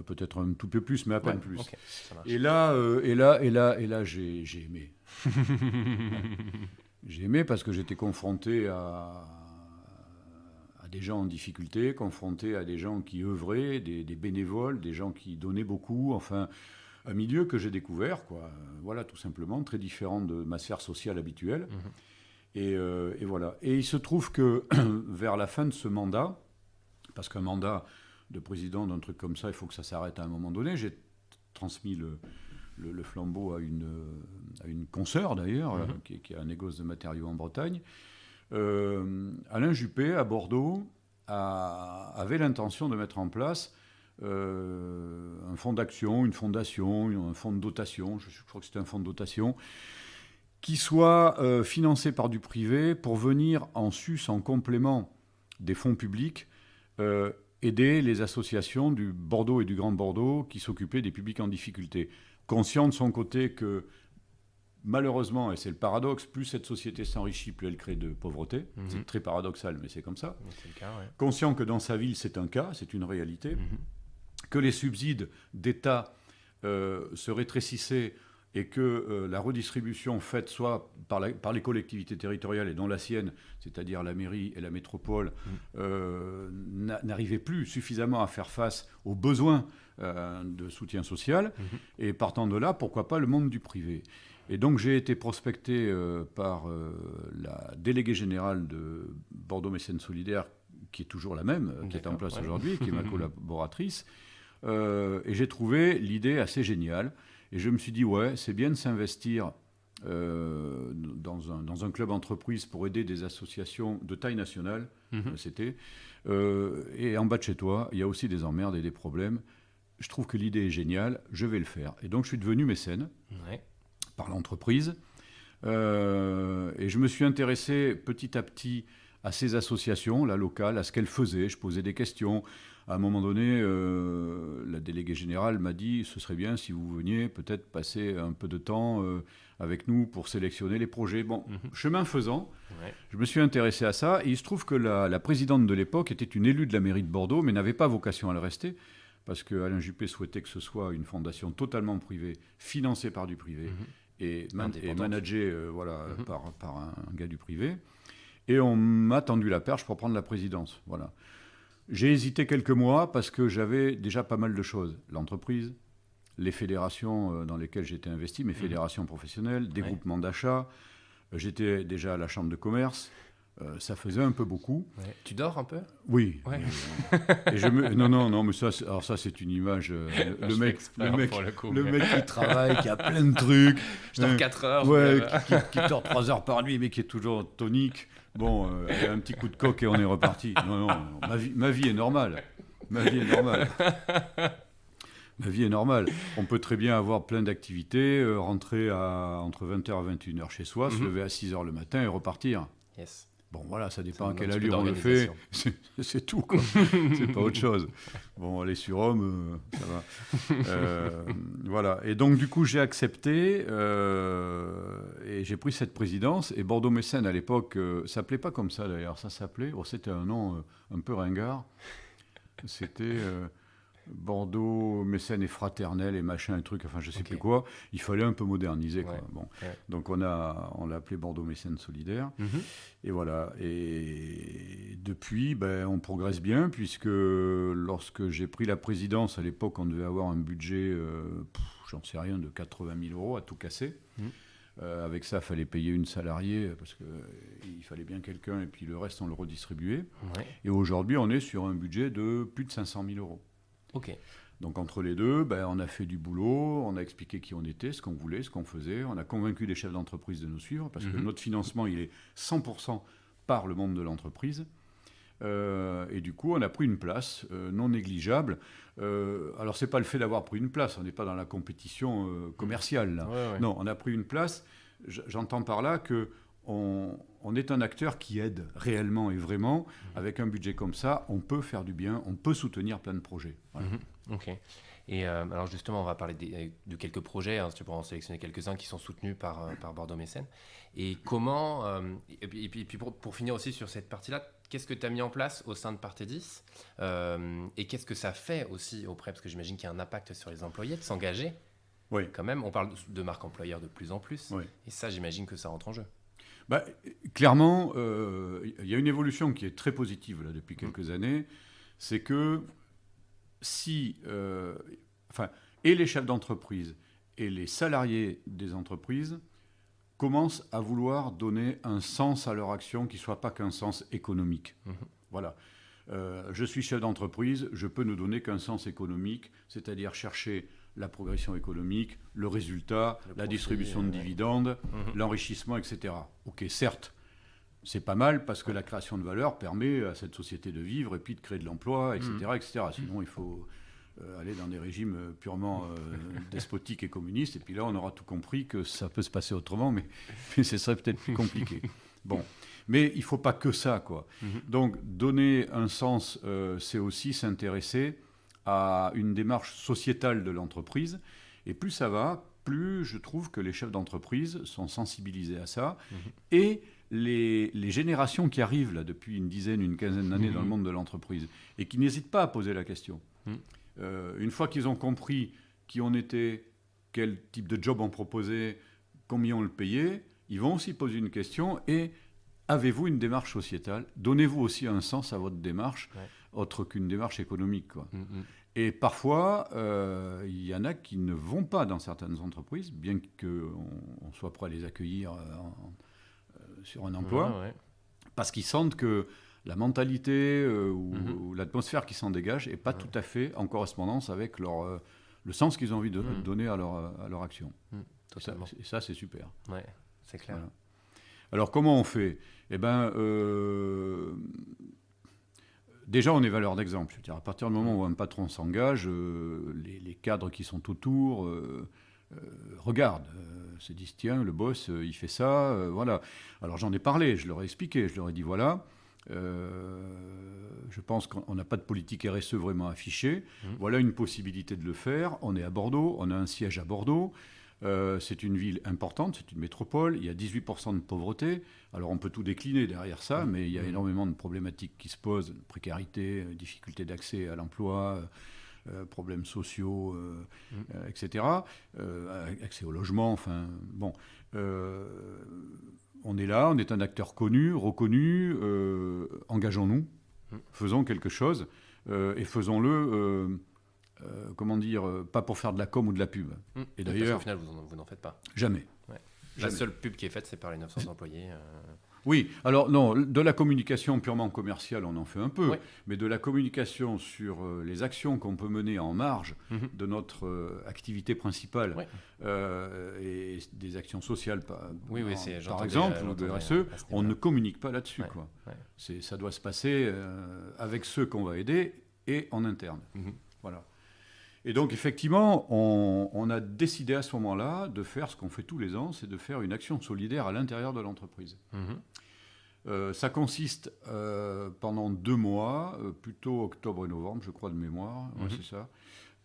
peut-être un tout peu plus, mais à peine plus. Et là, j'ai aimé. J'ai aimé parce que j'étais confronté à des gens en difficulté, confronté à des gens qui œuvraient, des bénévoles, des gens qui donnaient beaucoup, enfin, un milieu que j'ai découvert, quoi. Voilà, tout simplement, très différent de ma sphère sociale habituelle. Et voilà. Et il se trouve que vers la fin de ce mandat, parce qu'un mandat de président d'un truc comme ça, il faut que ça s'arrête à un moment donné, j'ai transmis le flambeau à une consoeur d'ailleurs, qui a un négoce de matériaux en Bretagne. Alain Juppé, à Bordeaux, avait l'intention de mettre en place un fonds d'action, une fondation, un fonds de dotation, je crois que c'était un fonds de dotation, qui soit financé par du privé pour venir en sus, en complément des fonds publics, aider les associations du Bordeaux et du Grand Bordeaux qui s'occupaient des publics en difficulté. Conscient de son côté que, malheureusement, et c'est le paradoxe, plus cette société s'enrichit, plus elle crée de pauvreté. C'est très paradoxal, mais c'est comme ça. C'est le cas, Conscient que dans sa ville, c'est un cas, c'est une réalité, que les subsides d'État se rétrécissaient et que la redistribution faite soit par les collectivités territoriales et dont la sienne, c'est-à-dire la mairie et la métropole, n'arrivait plus suffisamment à faire face aux besoins de soutien social. Et partant de là, pourquoi pas le monde du privé. Et donc j'ai été prospecté par la déléguée générale de Bordeaux Mécènes Solidaires, qui est toujours la même, qui est en place aujourd'hui, qui est ma collaboratrice. Et j'ai trouvé l'idée assez géniale. Et je me suis dit, ouais, c'est bien de s'investir dans un club entreprise pour aider des associations de taille nationale, c'était. Et en bas de chez toi, il y a aussi des emmerdes et des problèmes. Je trouve que l'idée est géniale, je vais le faire. Et donc je suis devenu mécène par l'entreprise. Et je me suis intéressé petit à petit à ces associations, la locale, à ce qu'elles faisaient. Je posais des questions. À un moment donné, la déléguée générale m'a dit « Ce serait bien si vous veniez peut-être passer un peu de temps avec nous pour sélectionner les projets. » Bon, chemin faisant, je me suis intéressé à ça. Et il se trouve que la présidente de l'époque était une élue de la mairie de Bordeaux, mais n'avait pas vocation à le rester, parce que Alain Juppé souhaitait que ce soit une fondation totalement privée, financée par du privé, et managée par un gars du privé. Et on m'a tendu la perche pour prendre la présidence. Voilà. J'ai hésité quelques mois parce que j'avais déjà pas mal de choses. L'entreprise, les fédérations dans lesquelles j'étais investi, mes fédérations professionnelles, des groupements d'achat. J'étais déjà à la chambre de commerce. Ça faisait un peu beaucoup. Ouais. Tu dors un peu ? Oui. Ouais. Non, mais ça, c'est une image. Le mec qui travaille, qui a plein de trucs. Je dors 4 heures. Qui dort 3 heures par nuit, mais qui est toujours tonique. Bon, il y a un petit coup de coque et on est reparti. Non, ma vie est normale. Ma vie est normale. On peut très bien avoir plein d'activités, rentrer entre 20h et 21h chez soi, se lever à 6h le matin et repartir. Yes. Bon, voilà, ça dépend à quelle allure on le fait. C'est tout, quoi. C'est pas autre chose. Bon, les surhommes, ça va. Voilà. Et donc, du coup, j'ai accepté et j'ai pris cette présidence. Et Bordeaux-Mécène, à l'époque, ça s'appelait pas comme ça, d'ailleurs. Ça s'appelait... c'était un nom un peu ringard. C'était... Bordeaux, Mécène et fraternel et machin et truc, enfin je sais plus quoi. Il fallait un peu moderniser. Quoi. Bon. Donc on l'a appelé Bordeaux Mécène solidaire. Et voilà. Et depuis, on progresse bien puisque lorsque j'ai pris la présidence, à l'époque on devait avoir un budget, j'en sais rien, de 80 000 € à tout casser. Avec ça, il fallait payer une salariée parce qu'il fallait bien quelqu'un et puis le reste on le redistribuait. Et aujourd'hui on est sur un budget de plus de 500 000 €. Ok. Donc entre les deux, on a fait du boulot, on a expliqué qui on était, ce qu'on voulait, ce qu'on faisait. On a convaincu les chefs d'entreprise de nous suivre parce que notre financement, il est 100% par le monde de l'entreprise. Et du coup, on a pris une place non négligeable. Alors, ce n'est pas le fait d'avoir pris une place, on n'est pas dans la compétition commerciale. Là. Non, on a pris une place. J'entends par là que on est un acteur qui aide réellement et vraiment. Avec un budget comme ça, on peut faire du bien, on peut soutenir plein de projets. Voilà. Ok. Et alors justement, on va parler de quelques projets, si tu pourras en sélectionner quelques-uns qui sont soutenus par Bordeaux-Mécène. Et comment, et puis pour finir aussi sur cette partie-là, qu'est-ce que tu as mis en place au sein de Partédis et qu'est-ce que ça fait aussi auprès, parce que j'imagine qu'il y a un impact sur les employés de s'engager. Oui. Quand même, on parle de marque employeur de plus en plus. Oui. Et ça, j'imagine que ça rentre en jeu. Clairement, il y a une évolution qui est très positive là, depuis quelques années. C'est que si, et les chefs d'entreprise et les salariés des entreprises commencent à vouloir donner un sens à leur action qui ne soit pas qu'un sens économique. Voilà. Je suis chef d'entreprise, je peux ne donner qu'un sens économique, c'est-à-dire chercher la progression économique, le résultat, la distribution de dividendes, l'enrichissement, etc. Ok, certes, c'est pas mal parce que la création de valeur permet à cette société de vivre et puis de créer de l'emploi, etc. etc. Sinon, il faut aller dans des régimes purement despotiques et communistes. Et puis là, on aura tout compris que ça peut se passer autrement, mais ce serait peut-être plus compliqué. Bon, mais il ne faut pas que ça, quoi. Donc, donner un sens, c'est aussi s'intéresser à une démarche sociétale de l'entreprise. Et plus ça va, plus je trouve que les chefs d'entreprise sont sensibilisés à ça. Et les générations qui arrivent là, depuis une quinzaine d'années dans le monde de l'entreprise, et qui n'hésitent pas à poser la question. Une fois qu'ils ont compris qui on était, quel type de job on proposait, combien on le payait, ils vont aussi poser une question. Et avez-vous une démarche sociétale ? Donnez-vous aussi un sens à votre démarche, autre qu'une démarche économique, quoi. Et parfois, il y en a qui ne vont pas dans certaines entreprises, bien qu'on soit prêt à les accueillir sur un emploi, parce qu'ils sentent que la mentalité ou l'atmosphère qui s'en dégage n'est pas tout à fait en correspondance avec le sens qu'ils ont envie de donner à leur action. Totalement. Et ça, c'est super. Ouais, c'est clair. Voilà. Alors, comment on fait ? Déjà, on est valeur d'exemple. C'est-à-dire, à partir du moment où un patron s'engage, les cadres qui sont autour regardent, se disent tiens, le boss, il fait ça, voilà. Alors, j'en ai parlé, je leur ai expliqué, je leur ai dit voilà, je pense qu'on n'a pas de politique RSE vraiment affichée. Voilà une possibilité de le faire. On est à Bordeaux, on a un siège à Bordeaux. C'est une ville importante, c'est une métropole, il y a 18% de pauvreté. Alors on peut tout décliner derrière ça, mais il y a énormément de problématiques qui se posent, précarité, difficulté d'accès à l'emploi, problèmes sociaux, etc. Accès au logement, enfin bon. On est là, on est un acteur connu, reconnu, engageons-nous, faisons quelque chose, et faisons-le... pas pour faire de la com ou de la pub. Et d'ailleurs, au final, vous n'en faites pas. Jamais. Ouais. La seule pub qui est faite, c'est par les 900 employés. Oui, alors non, de la communication purement commerciale, on en fait un peu, mais de la communication sur les actions qu'on peut mener en marge de notre activité principale et des actions sociales, par exemple, ou de RSE, on ne communique pas là-dessus. Ça doit se passer avec ceux qu'on va aider et en interne. Voilà. Et donc, effectivement, on a décidé à ce moment-là de faire ce qu'on fait tous les ans, c'est de faire une action solidaire à l'intérieur de l'entreprise. Ça consiste pendant 2 mois, plutôt octobre et novembre, je crois, de mémoire, c'est ça,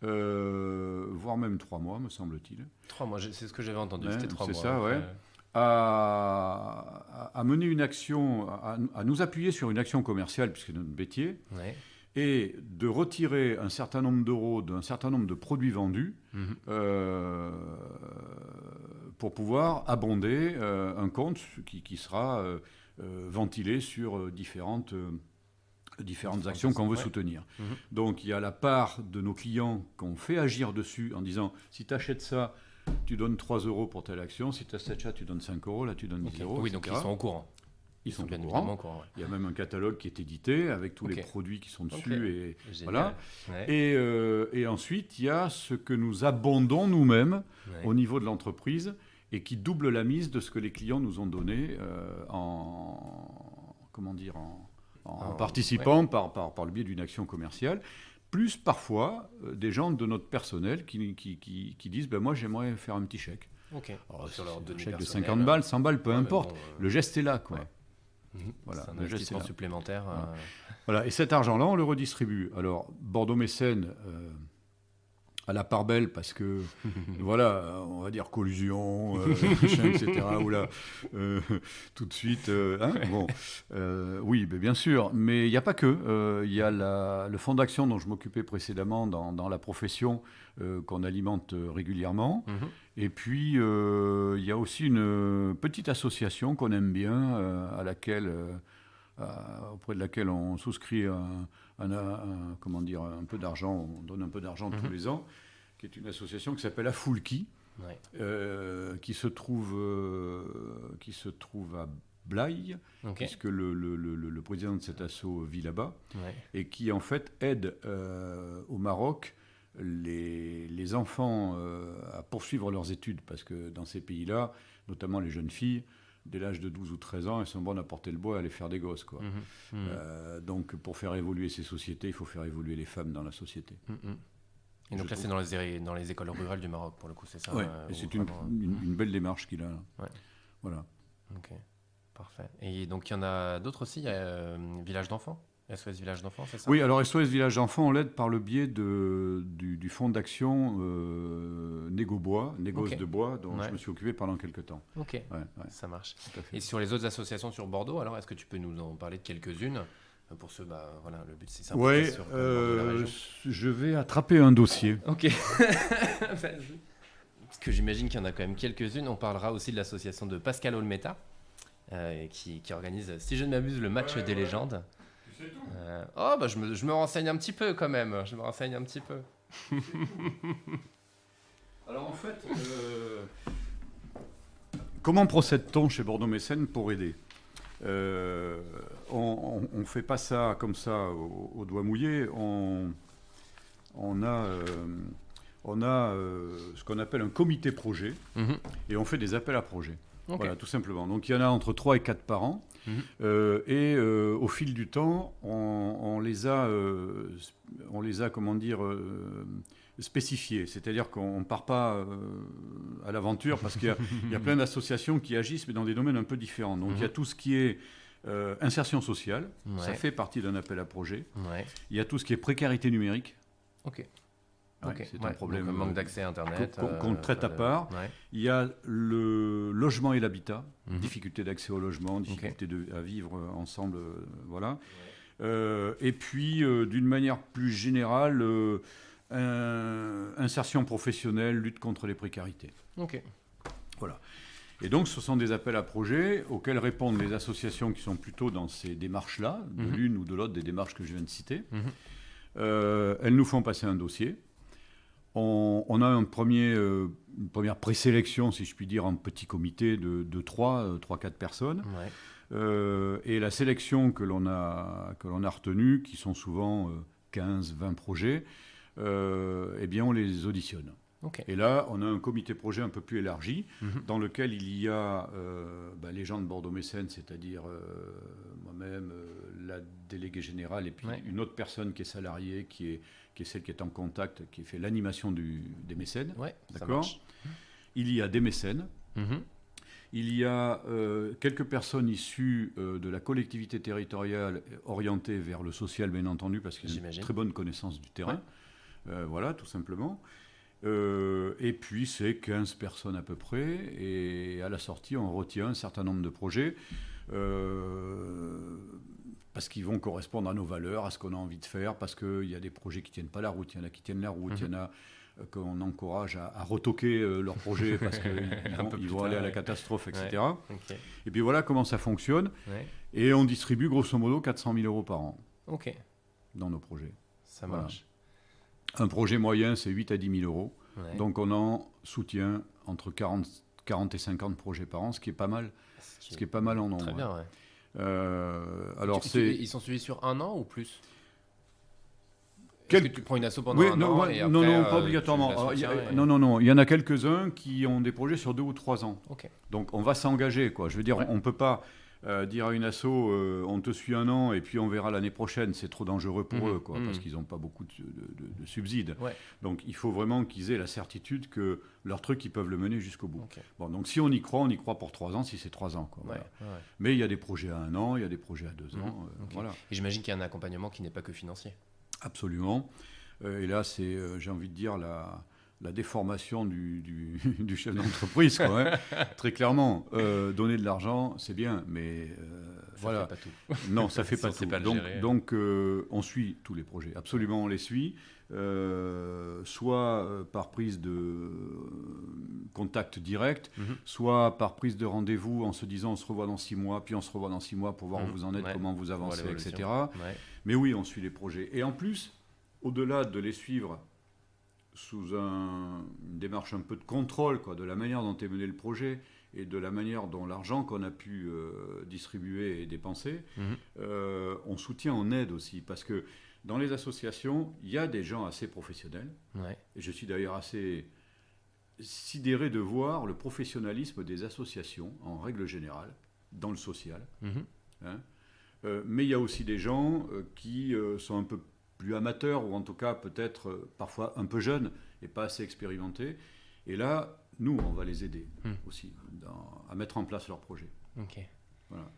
voire même 3 mois, me semble-t-il. 3 mois, c'est ce que j'avais entendu, c'était 3 mois. C'est ça, ouais. À mener une action, à nous appuyer sur une action commerciale, puisque c'est notre métier. Ouais. Et de retirer un certain nombre d'euros d'un certain nombre de produits vendus pour pouvoir abonder un compte qui sera ventilé sur différentes actions qu'on veut soutenir. Donc il y a la part de nos clients qu'on fait agir dessus en disant si tu achètes ça, tu donnes 3 euros pour telle action, si tu achètes ça, tu donnes 5 euros, là tu donnes 10 euros. Oui, donc ils sont au courant. Ils sont bien évidemment au courant. Il y a même un catalogue qui est édité avec tous les produits qui sont dessus. Et voilà. Et ensuite, il y a ce que nous abondons nous-mêmes au niveau de l'entreprise et qui double la mise de ce que les clients nous ont donné en participant par le biais d'une action commerciale. Plus parfois des gens de notre personnel qui disent moi j'aimerais faire un petit chèque. Alors, sur leur chèque de 50 balles, 100 balles, peu importe. Le geste est là. Voilà, c'est un investissement supplémentaire. Voilà. Et cet argent-là, on le redistribue. Alors, Bordeaux Mécène, à la part belle, parce que, voilà, on va dire collusion, machin, etc. Oula, tout de suite. Oui, bien sûr. Mais il n'y a pas que. Il y a le fonds d'action dont je m'occupais précédemment dans la profession, qu'on alimente régulièrement. Et puis, il y a aussi une petite association qu'on aime bien, auprès de laquelle on souscrit un peu d'argent, on donne un peu d'argent tous les ans, qui est une association qui s'appelle Afoulki, qui se trouve à Blaye, puisque le président de cet asso vit là-bas, et qui en fait aide au Maroc les enfants à poursuivre leurs études, parce que dans ces pays-là, notamment les jeunes filles, dès l'âge de 12 ou 13 ans, elles sont bonnes à porter le bois et à aller faire des gosses. Donc pour faire évoluer ces sociétés, il faut faire évoluer les femmes dans la société. Et donc là, c'est dans les écoles rurales du Maroc, pour le coup, c'est ça. Oui, c'est une belle démarche qu'il a là. Voilà. Ok, parfait. Et donc il y en a d'autres aussi, il y a Village d'enfants, SOS Village d'enfants, c'est ça ? Oui, alors SOS Village d'enfants, on l'aide par le biais du fonds d'action Négobois, Négoce de bois, dont je me suis occupé pendant quelques temps. Ok, ça marche. Et sur les autres associations sur Bordeaux, alors est-ce que tu peux nous en parler de quelques-unes ? Pour ceux, le but c'est ça. Oui, je vais attraper un dossier. Ok. Parce que j'imagine qu'il y en a quand même quelques-unes. On parlera aussi de l'association de Pascal Olmeta, qui organise, si je ne m'abuse, le match des légendes. Tu sais tout. Je me renseigne un petit peu quand même. Alors en fait, comment procède-t-on chez Bordeaux Mécène pour aider ? On ne fait pas ça comme ça au doigt mouillé. On on a ce qu'on appelle un comité projet et on fait des appels à projets. Okay. Voilà, tout simplement. Donc il y en a entre 3 et 4 par an. Au fil du temps, on les a, comment dire, spécifiés. C'est-à-dire qu'on ne part pas à l'aventure parce qu'il y a plein d'associations qui agissent, mais dans des domaines un peu différents. Donc il y a tout ce qui est insertion sociale, ça fait partie d'un appel à projet. Il y a tout ce qui est précarité numérique. Ok. C'est un problème. Donc, manque d'accès à Internet. Qu'on traite à part. Il y a le logement et l'habitat, difficulté d'accès au logement, difficulté à vivre ensemble. Voilà. Et puis, d'une manière plus générale, insertion professionnelle, lutte contre les précarités. Voilà. Et donc, ce sont des appels à projets auxquels répondent les associations qui sont plutôt dans ces démarches-là, de l'une ou de l'autre des démarches que je viens de citer. Elles nous font passer un dossier. On a une première présélection, si je puis dire, en petit comité de 3-4 personnes. Et la sélection que l'on a retenue, qui sont souvent 15-20 projets, eh bien, on les auditionne. Et là, on a un comité projet un peu plus élargi, dans lequel il y a les gens de Bordeaux Mécène, c'est-à-dire moi-même, la déléguée générale, et puis une autre personne qui est salariée, qui est celle qui est en contact, qui fait l'animation des mécènes. D'accord. Il y a des mécènes. Il y a quelques personnes issues de la collectivité territoriale orientées vers le social, bien entendu, parce qu'ils ont une très bonne connaissance du terrain. Voilà, tout simplement. Et puis, c'est 15 personnes à peu près. Et à la sortie, on retient un certain nombre de projets parce qu'ils vont correspondre à nos valeurs, à ce qu'on a envie de faire, parce qu'il y a des projets qui ne tiennent pas la route, il y en a qui tiennent la route, il y en a qu'on encourage à retoquer leurs projets parce qu'ils vont aller à la catastrophe, etc. Et puis voilà comment ça fonctionne. Et on distribue grosso modo 400 000 € par an dans nos projets. Ça marche. Un projet moyen, c'est 8 à 10 000 €. Donc on en soutient entre 40 et 50 projets par an, ce qui est pas mal, en nombre. Très bien, alors ils sont suivis sur un an ou plus? Est-ce que tu prends une asso pendant un an et après, non, pas obligatoirement. Non, il y en a quelques-uns qui ont des projets sur 2 ou 3 ans. Donc on va s'engager, quoi. Je veux dire, on ne peut pas dire à une asso, on te suit un an et puis on verra l'année prochaine. C'est trop dangereux pour eux, quoi, parce qu'ils n'ont pas beaucoup de subsides. Donc il faut vraiment qu'ils aient la certitude que leur truc, ils peuvent le mener jusqu'au bout. Bon, donc si on y croit pour 3 ans, si c'est 3 ans. Quoi, voilà. Mais il y a des projets à 1 an, il y a des projets à 2 ans. Voilà. Et j'imagine qu'il y a un accompagnement qui n'est pas que financier. Absolument. Et là, c'est, j'ai envie de dire, la déformation du chef d'entreprise. Quoi, Très clairement, donner de l'argent, c'est bien, mais voilà. Ça fait pas tout. Non, ça fait pas tout. Pas donc on suit tous les projets. Absolument, on les suit. Soit par prise de contact direct, soit par prise de rendez-vous en se disant on se revoit dans 6 mois, puis on se revoit dans 6 mois pour voir où vous en êtes, comment vous avancez, etc. Mais oui, on suit les projets. Et en plus, au-delà de les suivre sous une démarche un peu de contrôle, quoi, de la manière dont est mené le projet et de la manière dont l'argent qu'on a pu distribuer et dépenser, on soutient, on aide aussi, parce que dans les associations, il y a des gens assez professionnels, et je suis d'ailleurs assez sidéré de voir le professionnalisme des associations, en règle générale, dans le social. Mais il y a aussi des gens qui sont un peu plus amateurs, ou en tout cas peut-être parfois un peu jeunes et pas assez expérimentés. Et là, nous, on va les aider aussi à mettre en place leurs projets. Voilà.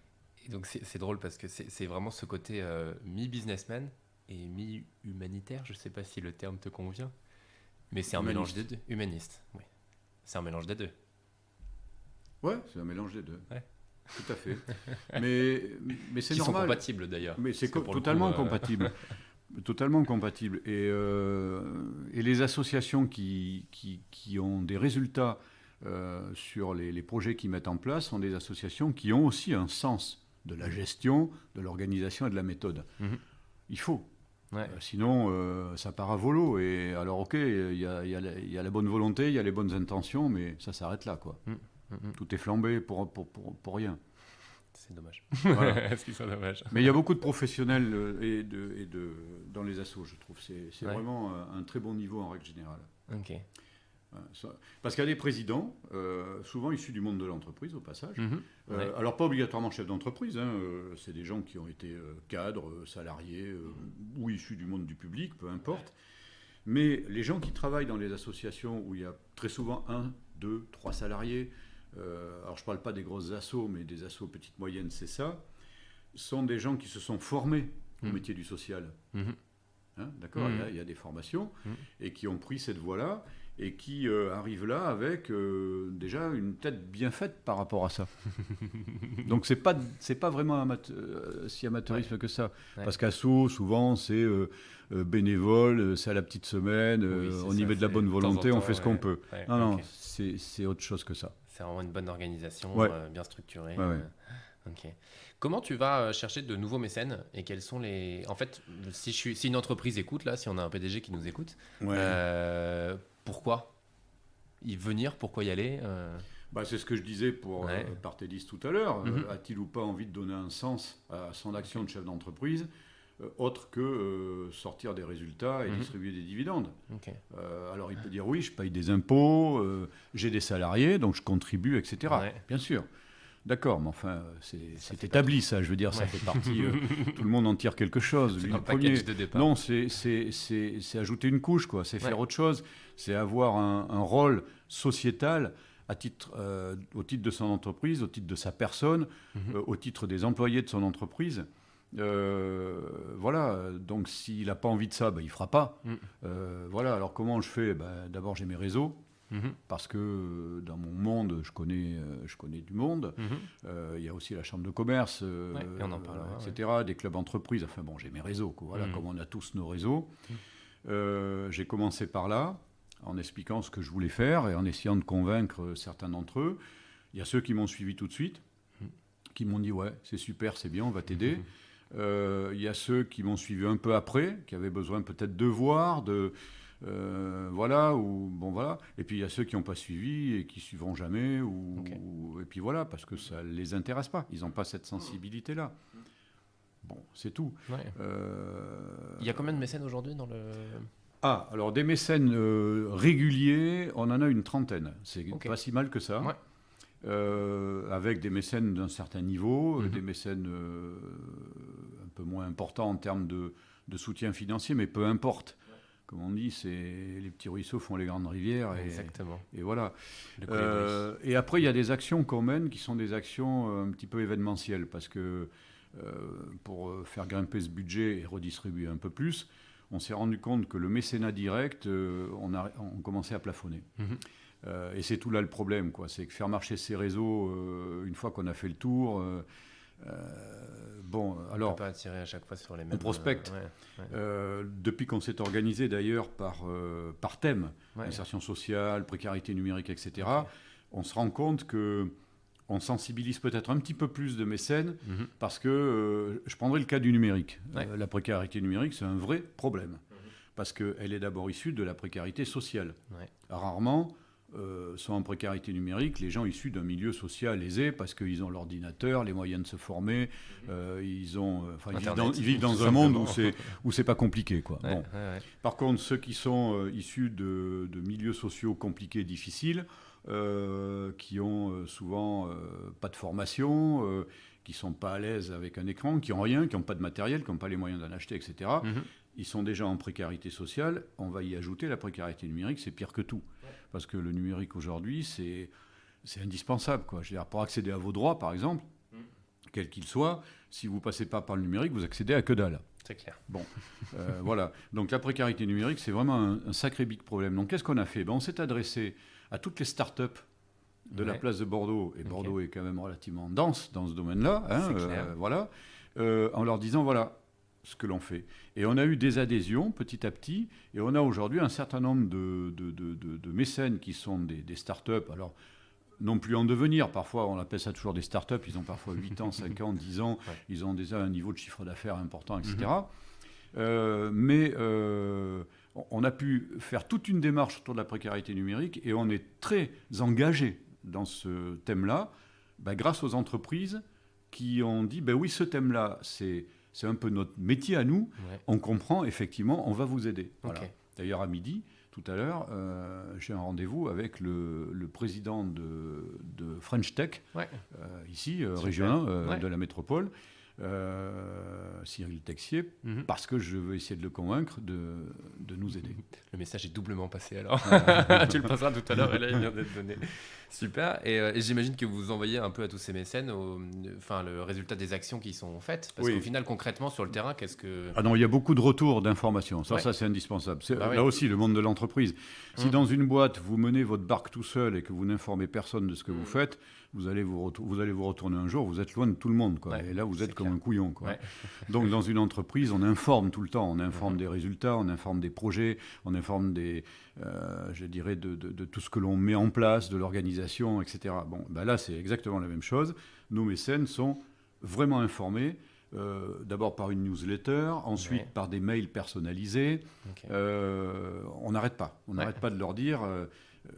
Et donc c'est drôle parce que c'est vraiment ce côté mi-businessman et mi-humanitaire. Je ne sais pas si le terme te convient, mais c'est un mélange des deux. Humaniste, oui. C'est un mélange des deux. Ouais, c'est un mélange des deux. Tout à fait. Mais c'est normal. Qui sont compatibles d'ailleurs. Mais c'est totalement compatible. Totalement compatible. Et les associations qui ont des résultats sur les projets qu'ils mettent en place sont des associations qui ont aussi un sens de la gestion, de l'organisation et de la méthode. Il faut. Sinon, ça part à volo. Et alors, ok, il y a la bonne volonté, il y a les bonnes intentions, mais ça s'arrête là, quoi. Tout est flambé pour rien. C'est dommage. Voilà. C'est dommage. Mais il y a beaucoup de professionnels dans les assos, je trouve. C'est vraiment un très bon niveau en règle générale. Ok. Parce qu'il y a des présidents, souvent issus du monde de l'entreprise, au passage. Ouais. Alors, pas obligatoirement chefs d'entreprise, hein, c'est des gens qui ont été cadres, salariés, ou issus du monde du public, peu importe. Mais les gens qui travaillent dans les associations où il y a très souvent 1, 2, 3 salariés, alors je ne parle pas des grosses assos, mais des assos petites moyennes, c'est ça, sont des gens qui se sont formés au métier du social. Hein, d'accord, il y a des formations, et qui ont pris cette voie-là, et qui arrivent là avec déjà une tête bien faite par rapport à ça. Donc c'est pas vraiment si amateurisme que ça. Ouais. Parce qu'asso, souvent, c'est bénévole, c'est à la petite semaine, on y met de la bonne volonté, on fait ce qu'on peut. Ouais, non, c'est autre chose que ça. C'est vraiment une bonne organisation, bien structurée. Ouais. Ok. Comment tu vas chercher de nouveaux mécènes et quels sont les... En fait, si une entreprise écoute, là, si on a un PDG qui nous écoute, pourquoi y venir, pourquoi y aller c'est ce que je disais pour Partélis tout à l'heure. A-t-il ou pas envie de donner un sens à son action de chef d'entreprise autre que sortir des résultats et distribuer des dividendes. Alors il peut dire oui, je paye des impôts, j'ai des salariés, donc je contribue, etc. Bien sûr. D'accord, mais enfin, c'est établi ça, je veux dire, ça fait partie, tout le monde en tire quelque chose. C'est le package de départ. Non, c'est ajouter une couche, quoi. C'est faire autre chose, c'est avoir un rôle sociétal au titre de son entreprise, au titre de sa personne, au titre des employés de son entreprise. Voilà, donc s'il n'a pas envie de ça, il ne fera pas. Voilà, alors comment je fais ? D'abord, j'ai mes réseaux. Parce que dans mon monde, je connais du monde. Il y a aussi la chambre de commerce, on en parlera, etc., des clubs entreprises. Enfin bon, j'ai mes réseaux, quoi. Voilà, comme on a tous nos réseaux. J'ai commencé par là, en expliquant ce que je voulais faire et en essayant de convaincre certains d'entre eux. Il y a ceux qui m'ont suivi tout de suite, qui m'ont dit « Ouais, c'est super, c'est bien, on va t'aider ». Il y a ceux qui m'ont suivi un peu après, qui avaient besoin peut-être de voir, voilà. Et puis il y a ceux qui n'ont pas suivi et qui suivront jamais, et puis voilà, parce que ça ne les intéresse pas. Ils n'ont pas cette sensibilité-là. Bon, c'est tout. Il y a combien de mécènes aujourd'hui dans le... Alors des mécènes réguliers, on en a une trentaine. C'est pas si mal que ça. Avec des mécènes d'un certain niveau, des mécènes un peu moins importants en termes de soutien financier, mais peu importe. Comme on dit, les petits ruisseaux font les grandes rivières. Exactement. Et voilà. Et après, il y a des actions qu'on mène qui sont des actions un petit peu événementielles, parce que pour faire grimper ce budget et redistribuer un peu plus, on s'est rendu compte que le mécénat direct, on commençait à plafonner. Et c'est tout là le problème, quoi. C'est que faire marcher ces réseaux, une fois qu'on a fait le tour... on ne peut pas attirer à chaque fois sur les mêmes... On prospecte. Depuis qu'on s'est organisé d'ailleurs par thème, insertion sociale, précarité numérique, etc., on se rend compte qu'on sensibilise peut-être un petit peu plus de mécènes, parce que je prendrai le cas du numérique. La précarité numérique, c'est un vrai problème, parce qu'elle est d'abord issue de la précarité sociale. Rarement... sont en précarité numérique les gens issus d'un milieu social aisé parce qu'ils ont l'ordinateur, les moyens de se former, ils vivent dans un monde où c'est pas compliqué, quoi. Par contre, ceux qui sont issus de milieux sociaux compliqués, difficiles, qui ont souvent pas de formation, qui sont pas à l'aise avec un écran, qui ont rien, qui n'ont pas de matériel, qui n'ont pas les moyens d'en acheter, etc., ils sont déjà en précarité sociale. On va y ajouter la précarité numérique, c'est pire que tout. Parce que le numérique aujourd'hui, c'est indispensable, quoi. Je veux dire, pour accéder à vos droits, par exemple, quels qu'ils soient, si vous ne passez pas par le numérique, vous accédez à que dalle. C'est clair. Bon, voilà. Donc la précarité numérique, c'est vraiment un sacré big problème. Donc qu'est-ce qu'on a fait ? On s'est adressé à toutes les start-up de la place de Bordeaux, et Bordeaux est quand même relativement dense dans ce domaine-là, voilà, en leur disant, voilà ce que l'on fait. Et on a eu des adhésions petit à petit, et on a aujourd'hui un certain nombre de mécènes qui sont des start-up, alors non plus en devenir, parfois on appelle ça toujours des start-up, ils ont parfois 8 ans, 5 ans, 10 ans, ils ont déjà un niveau de chiffre d'affaires important, etc. Mais on a pu faire toute une démarche autour de la précarité numérique, et on est très engagé dans ce thème-là, grâce aux entreprises qui ont dit, oui, ce thème-là, c'est un peu notre métier à nous, on comprend, effectivement, on va vous aider. Voilà. D'ailleurs, à midi, tout à l'heure, j'ai un rendez-vous avec le président de French Tech, ici, régional de la métropole, Cyril Texier, parce que je veux essayer de le convaincre de nous aider. Le message est doublement passé alors. Tu le passeras tout à l'heure et là il vient d'être donné. Super. Et j'imagine que vous envoyez un peu à tous ces mécènes le résultat des actions qui sont faites. Parce qu'au final, concrètement, sur le terrain, qu'est-ce que... Ah non, il y a beaucoup de retours d'informations. Ça c'est indispensable. Là aussi, le monde de l'entreprise. Si dans une boîte, vous menez votre barque tout seul et que vous n'informez personne de ce que vous faites, vous allez vous retourner un jour, vous êtes loin de tout le monde. Et là, vous êtes comme un couillon. Donc, dans une entreprise, on informe tout le temps. On informe des résultats, on informe des projets, on informe de tout ce que l'on met en place, de l'organisation, etc. Là, c'est exactement la même chose. Nos mécènes sont vraiment informés. D'abord par une newsletter, ensuite par des mails personnalisés. On n'arrête pas. On n'arrête pas de leur dire...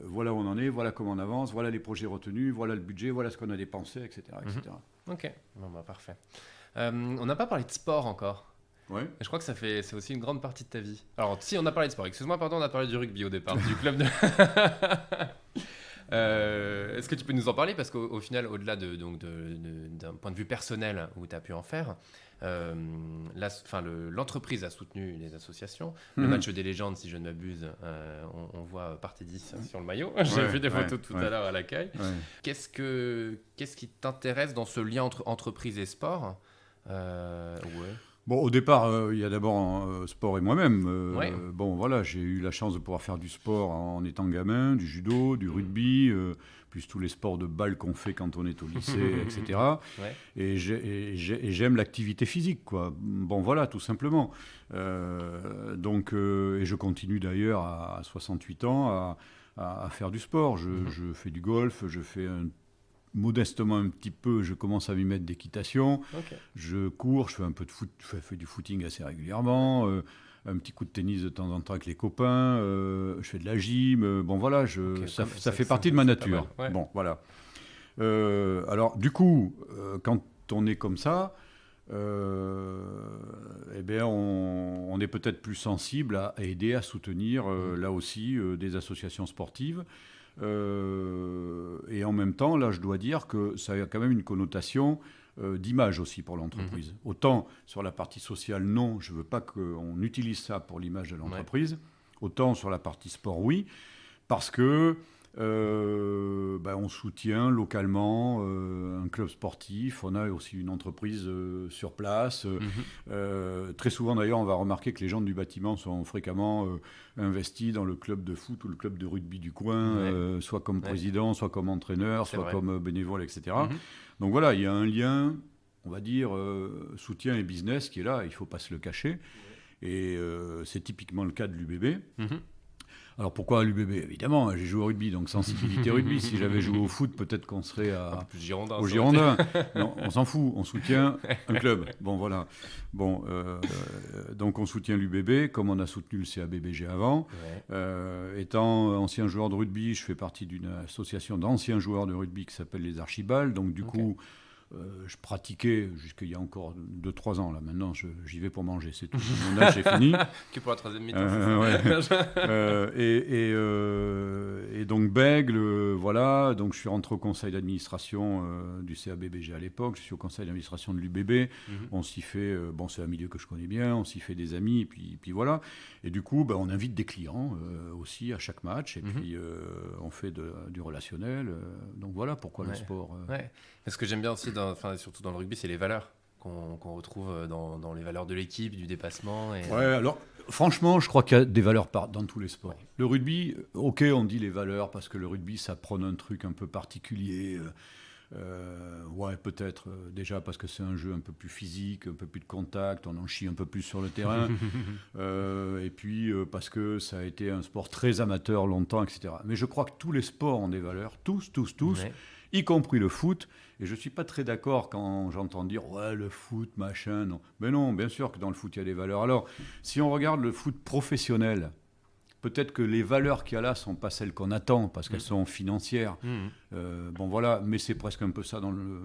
voilà où on en est, voilà comment on avance, voilà les projets retenus, voilà le budget, voilà ce qu'on a dépensé, etc. Ok, parfait. On n'a pas parlé de sport encore. Ouais. Et je crois que c'est aussi une grande partie de ta vie. Alors, si on a parlé de sport, excuse-moi, pardon, on a parlé du rugby au départ, du club de... Est-ce que tu peux nous en parler? Parce qu'au final, au-delà d'un point de vue personnel où tu as pu en faire, l'entreprise a soutenu les associations. Le match des légendes, si je ne m'abuse, on voit partie 10 sur le maillot. J'ai vu des photos tout à l'heure à l'accueil. Qu'est-ce qui t'intéresse dans ce lien entre entreprise et sport? Bon, au départ, il y a d'abord sport et moi-même. J'ai eu la chance de pouvoir faire du sport en étant gamin, du judo, du rugby, puis tous les sports de balle qu'on fait quand on est au lycée, etc. Et j'aime l'activité physique, quoi. Tout simplement. Et je continue d'ailleurs à 68 ans à faire du sport. Je fais du golf, je fais modestement un petit peu, je commence à m'y mettre d'équitation. Je cours, je fais un peu de foot, je fais du footing assez régulièrement, un petit coup de tennis de temps en temps avec les copains, je fais de la gym. Ça fait partie de ma nature. Alors du coup, quand on est comme ça, on est peut-être plus sensible à aider, à soutenir là aussi des associations sportives. Et en même temps, là, je dois dire que ça a quand même une connotation d'image aussi pour l'entreprise. Autant sur la partie sociale, non, je ne veux pas qu'on utilise ça pour l'image de l'entreprise. Autant sur la partie sport, oui, parce que on soutient localement un club sportif, on a aussi une entreprise sur place. Très souvent d'ailleurs, on va remarquer que les gens du bâtiment sont fréquemment investis dans le club de foot ou le club de rugby du coin, soit comme président, soit comme entraîneur, soit comme bénévole, etc. Donc voilà, il y a un lien, on va dire, soutien et business qui est là, il ne faut pas se le cacher. Et c'est typiquement le cas de l'UBB. Alors pourquoi l'UBB? Évidemment, j'ai joué au rugby, donc sensibilité rugby. Si j'avais joué au foot, peut-être qu'on serait plus Girondin, au Girondin. Non, on s'en fout, on soutient un club. Donc on soutient l'UBB, comme on a soutenu le CABBG avant. Étant ancien joueur de rugby, je fais partie d'une association d'anciens joueurs de rugby qui s'appelle les Archibald. Donc du coup... je pratiquais jusqu'il y a encore 2-3 ans. Là. Maintenant, j'y vais pour manger. C'est tout. Mon âge, c'est fini. Que pour la troisième mi-temps. Et donc, Bègle, voilà. Donc, je suis rentré au conseil d'administration du CABBG à l'époque. Je suis au conseil d'administration de l'UBB. On s'y fait... c'est un milieu que je connais bien. On s'y fait des amis. Et puis voilà. Et du coup, on invite des clients aussi à chaque match. Et puis, on fait du relationnel. Donc, voilà pourquoi le sport... Ce que j'aime bien aussi, surtout dans le rugby, c'est les valeurs qu'on retrouve dans les valeurs de l'équipe, du dépassement. Alors franchement, je crois qu'il y a des valeurs dans tous les sports. Le rugby, ok, on dit les valeurs parce que le rugby, ça prône un truc un peu particulier. Peut-être déjà parce que c'est un jeu un peu plus physique, un peu plus de contact, on en chie un peu plus sur le terrain. Et puis parce que ça a été un sport très amateur longtemps, etc. Mais je crois que tous les sports ont des valeurs, tous. Y compris le foot, et je ne suis pas très d'accord quand j'entends dire « ouais, le foot, machin », non. Mais non, bien sûr que dans le foot, il y a des valeurs. Alors, si on regarde le foot professionnel, peut-être que les valeurs qu'il y a là ne sont pas celles qu'on attend, parce qu'elles sont financières. Mais c'est presque un peu ça dans le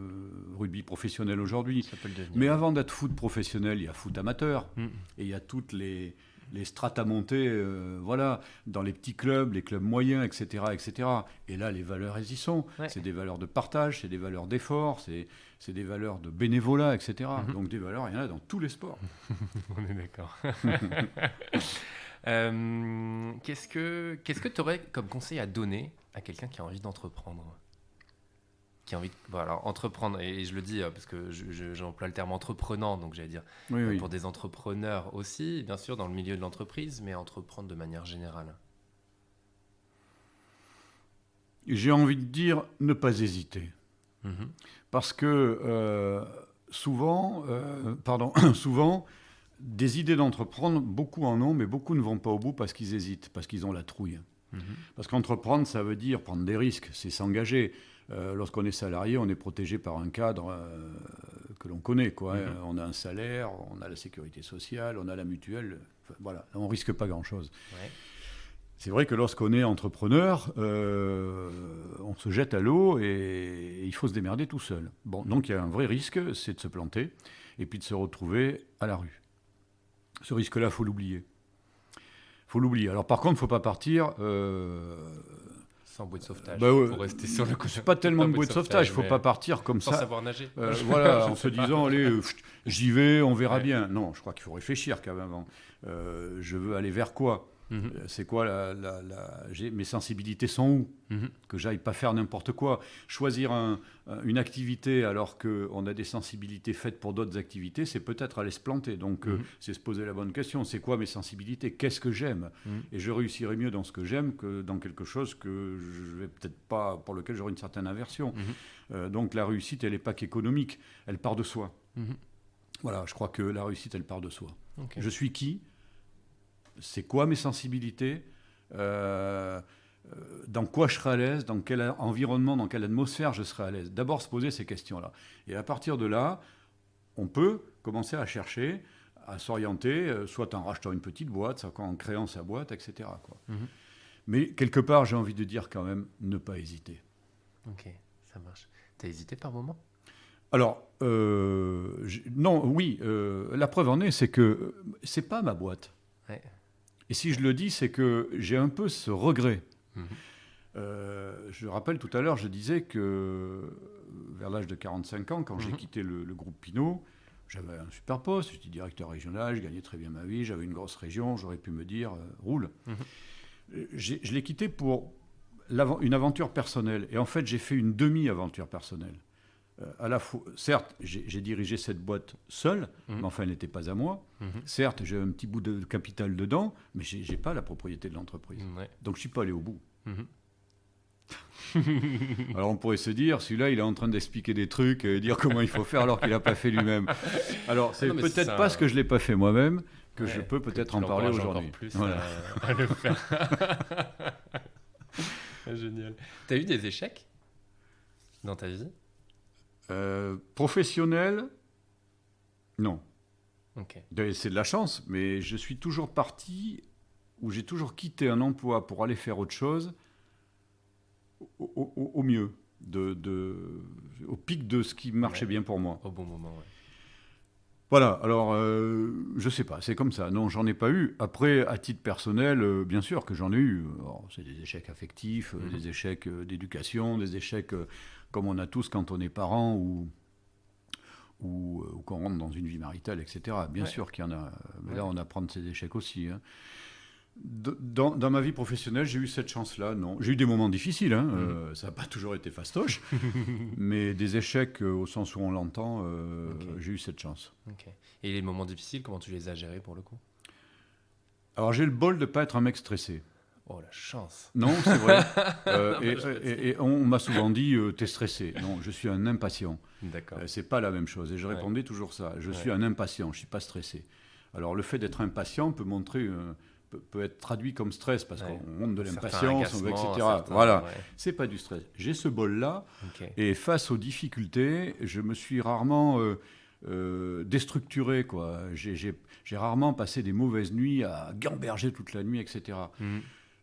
rugby professionnel aujourd'hui. Mais avant d'être foot professionnel, il y a foot amateur, et il y a toutes les les strates à monter, voilà, dans les petits clubs, les clubs moyens, etc., etc. Et là, les valeurs, elles y sont. Ouais. C'est des valeurs de partage, c'est des valeurs d'effort, c'est des valeurs de bénévolat, etc. Donc des valeurs, il y en a dans tous les sports. On est d'accord. Qu'est-ce que tu aurais comme conseil à donner à quelqu'un qui a envie d'entreprendre, qui a envie de, voilà, entreprendre, et je le dis parce que j'emploie le terme entreprenant, donc j'allais dire Oui. pour des entrepreneurs aussi, bien sûr, dans le milieu de l'entreprise, mais entreprendre de manière générale. J'ai envie de dire ne pas hésiter. Parce que souvent, souvent, des idées d'entreprendre, beaucoup en ont, mais beaucoup ne vont pas au bout parce qu'ils hésitent, parce qu'ils ont la trouille. Parce qu'entreprendre, ça veut dire prendre des risques, c'est s'engager. Lorsqu'on est salarié, on est protégé par un cadre que l'on connaît, quoi. On a un salaire, on a la sécurité sociale, on a la mutuelle. Enfin, voilà, on ne risque pas grand-chose. Ouais. C'est vrai que lorsqu'on est entrepreneur, on se jette à l'eau et il faut se démerder tout seul. Bon, donc il y a un vrai risque, c'est de se planter et puis de se retrouver à la rue. Ce risque-là, il faut l'oublier. Faut l'oublier. Alors par contre, il ne faut pas partir... sans bouée de sauvetage, pour rester sur le coup. C'est pas tellement de bouée de sauvetage, il ne faut pas partir comme sans ça. Sans savoir nager. Voilà, en se disant, allez, j'y vais, on verra bien. Non, je crois qu'il faut réfléchir quand même avant. Je veux aller vers quoi ? C'est quoi mes sensibilités sont où ? Que j'aille pas faire n'importe quoi. Choisir une activité alors qu'on a des sensibilités faites pour d'autres activités, c'est peut-être aller se planter. Donc c'est se poser la bonne question. C'est quoi mes sensibilités ? Qu'est-ce que j'aime ? Et je réussirai mieux dans ce que j'aime que dans quelque chose que je vais peut-être pas, pour lequel j'aurai une certaine aversion. Donc la réussite, elle n'est pas qu'économique. Elle part de soi. Voilà, je crois que la réussite, elle part de soi. Okay. Je suis qui ? C'est quoi mes sensibilités ? Dans quoi je serai à l'aise ? Dans quel environnement, dans quelle atmosphère je serai à l'aise ? D'abord se poser ces questions-là. Et à partir de là, on peut commencer à chercher, à s'orienter, soit en rachetant une petite boîte, soit en créant sa boîte, etc. quoi. Mais quelque part, j'ai envie de dire quand même, ne pas hésiter. Ok, ça marche. T'as hésité par moment ? Alors, non, oui. La preuve en est, c'est que c'est pas ma boîte. Ouais. Et si je le dis, c'est que j'ai un peu ce regret. Je rappelle tout à l'heure, je disais que vers l'âge de 45 ans, quand j'ai quitté le groupe Pinault, j'avais un super poste, j'étais directeur régional, je gagnais très bien ma vie, j'avais une grosse région, j'aurais pu me dire roule. Je l'ai quitté pour une aventure personnelle. Et en fait, j'ai fait une demi-aventure personnelle. À la fois, certes, j'ai dirigé cette boîte seul, mais enfin, elle n'était pas à moi. Certes, j'ai un petit bout de capital dedans, mais je n'ai pas la propriété de l'entreprise. Donc, je ne suis pas allé au bout. Alors, on pourrait se dire, celui-là, il est en train d'expliquer des trucs, dire comment il faut faire alors qu'il n'a pas fait lui-même. Alors, c'est peut-être parce que je ne l'ai pas fait moi-même que je peux peut-être en parler aujourd'hui. Encore plus voilà. à le faire. Génial. Tu as eu des échecs dans ta vie ? Professionnel, non. Okay. C'est de la chance, mais je suis toujours parti, ou j'ai toujours quitté un emploi pour aller faire autre chose, au mieux, au pic de ce qui marchait bien pour moi. Au bon moment, ouais. Voilà, alors, je sais pas, c'est comme ça. Non, j'en ai pas eu. Après, à titre personnel, bien sûr que j'en ai eu. Alors, c'est des échecs affectifs, des échecs d'éducation, des échecs comme on a tous quand on est parent ou qu'on rentre dans une vie maritale, etc. Bien sûr qu'il y en a. Mais là, on apprend de ces échecs aussi. Hein. Dans ma vie professionnelle, j'ai eu cette chance-là, non. J'ai eu des moments difficiles, hein, ça n'a pas toujours été fastoche, mais des échecs au sens où on l'entend, j'ai eu cette chance. Okay. Et les moments difficiles, comment tu les as gérés pour le coup ? Alors j'ai le bol de ne pas être un mec stressé. Oh la chance. Non, c'est vrai. Et on m'a souvent dit, t'es stressé. Non, je suis un impatient. D'accord. C'est pas la même chose. Et je répondais toujours ça. Je suis un impatient, je suis pas stressé. Alors le fait d'être impatient peut montrer... peut être traduit comme stress parce qu'on monte de l'impatience, etc. Voilà, c'est pas du stress. J'ai ce bol-là et face aux difficultés, je me suis rarement déstructuré, quoi. J'ai rarement passé des mauvaises nuits à gamberger toute la nuit, etc.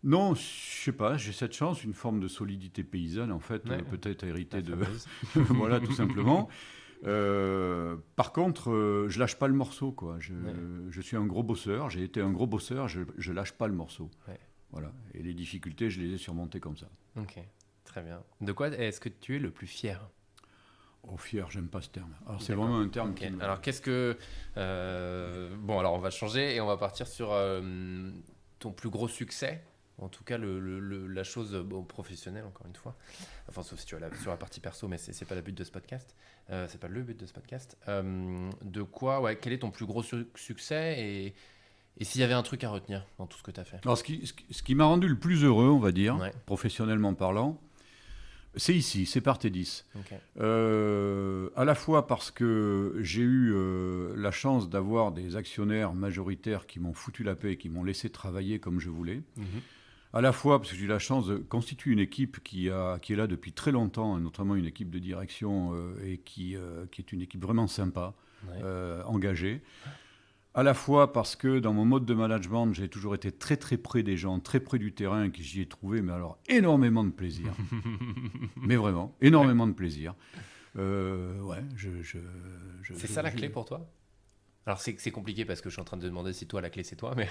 Non, je sais pas, j'ai cette chance, une forme de solidité paysanne en fait, peut-être héritée de... voilà, tout simplement. Par contre, je lâche pas le morceau, quoi. Je suis un gros bosseur, j'ai été un gros bosseur, je lâche pas le morceau. Ouais. Voilà. Et les difficultés, je les ai surmontées comme ça. Ok, très bien. De quoi est-ce que tu es le plus fier ? Oh, fier, j'aime pas ce terme. Alors, c'est vraiment un terme qui... Alors, qu'est-ce que... Bon, alors, on va changer et on va partir sur ton plus gros succès. En tout cas, la chose professionnelle, encore une fois. Enfin, sauf si tu as sur la partie perso, mais c'est pas le but de ce podcast. C'est pas le but de ce podcast. De quoi, ouais, quel est ton plus gros succès et s'il y avait un truc à retenir dans tout ce que tu as fait ? Alors, ce qui m'a rendu le plus heureux, on va dire, professionnellement parlant, c'est ici, c'est Partédis. Okay. À la fois parce que j'ai eu la chance d'avoir des actionnaires majoritaires qui m'ont foutu la paix et qui m'ont laissé travailler comme je voulais. À la fois parce que j'ai eu la chance de constituer une équipe qui est là depuis très longtemps, notamment une équipe de direction et qui est une équipe vraiment sympa, engagée. À la fois parce que dans mon mode de management, j'ai toujours été très très près des gens, très près du terrain, et que j'y ai trouvé, mais alors énormément de plaisir. Mais vraiment, énormément de plaisir. Ouais, c'est ça la clé pour toi ? Alors c'est compliqué parce que je suis en train de demander si toi la clé c'est toi, mais...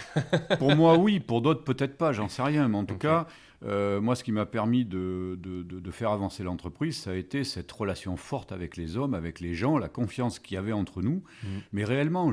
Pour moi oui, pour d'autres peut-être pas, j'en sais rien. Mais en tout cas, moi ce qui m'a permis de faire avancer l'entreprise, ça a été cette relation forte avec les hommes, avec les gens, la confiance qu'il y avait entre nous. Mais réellement,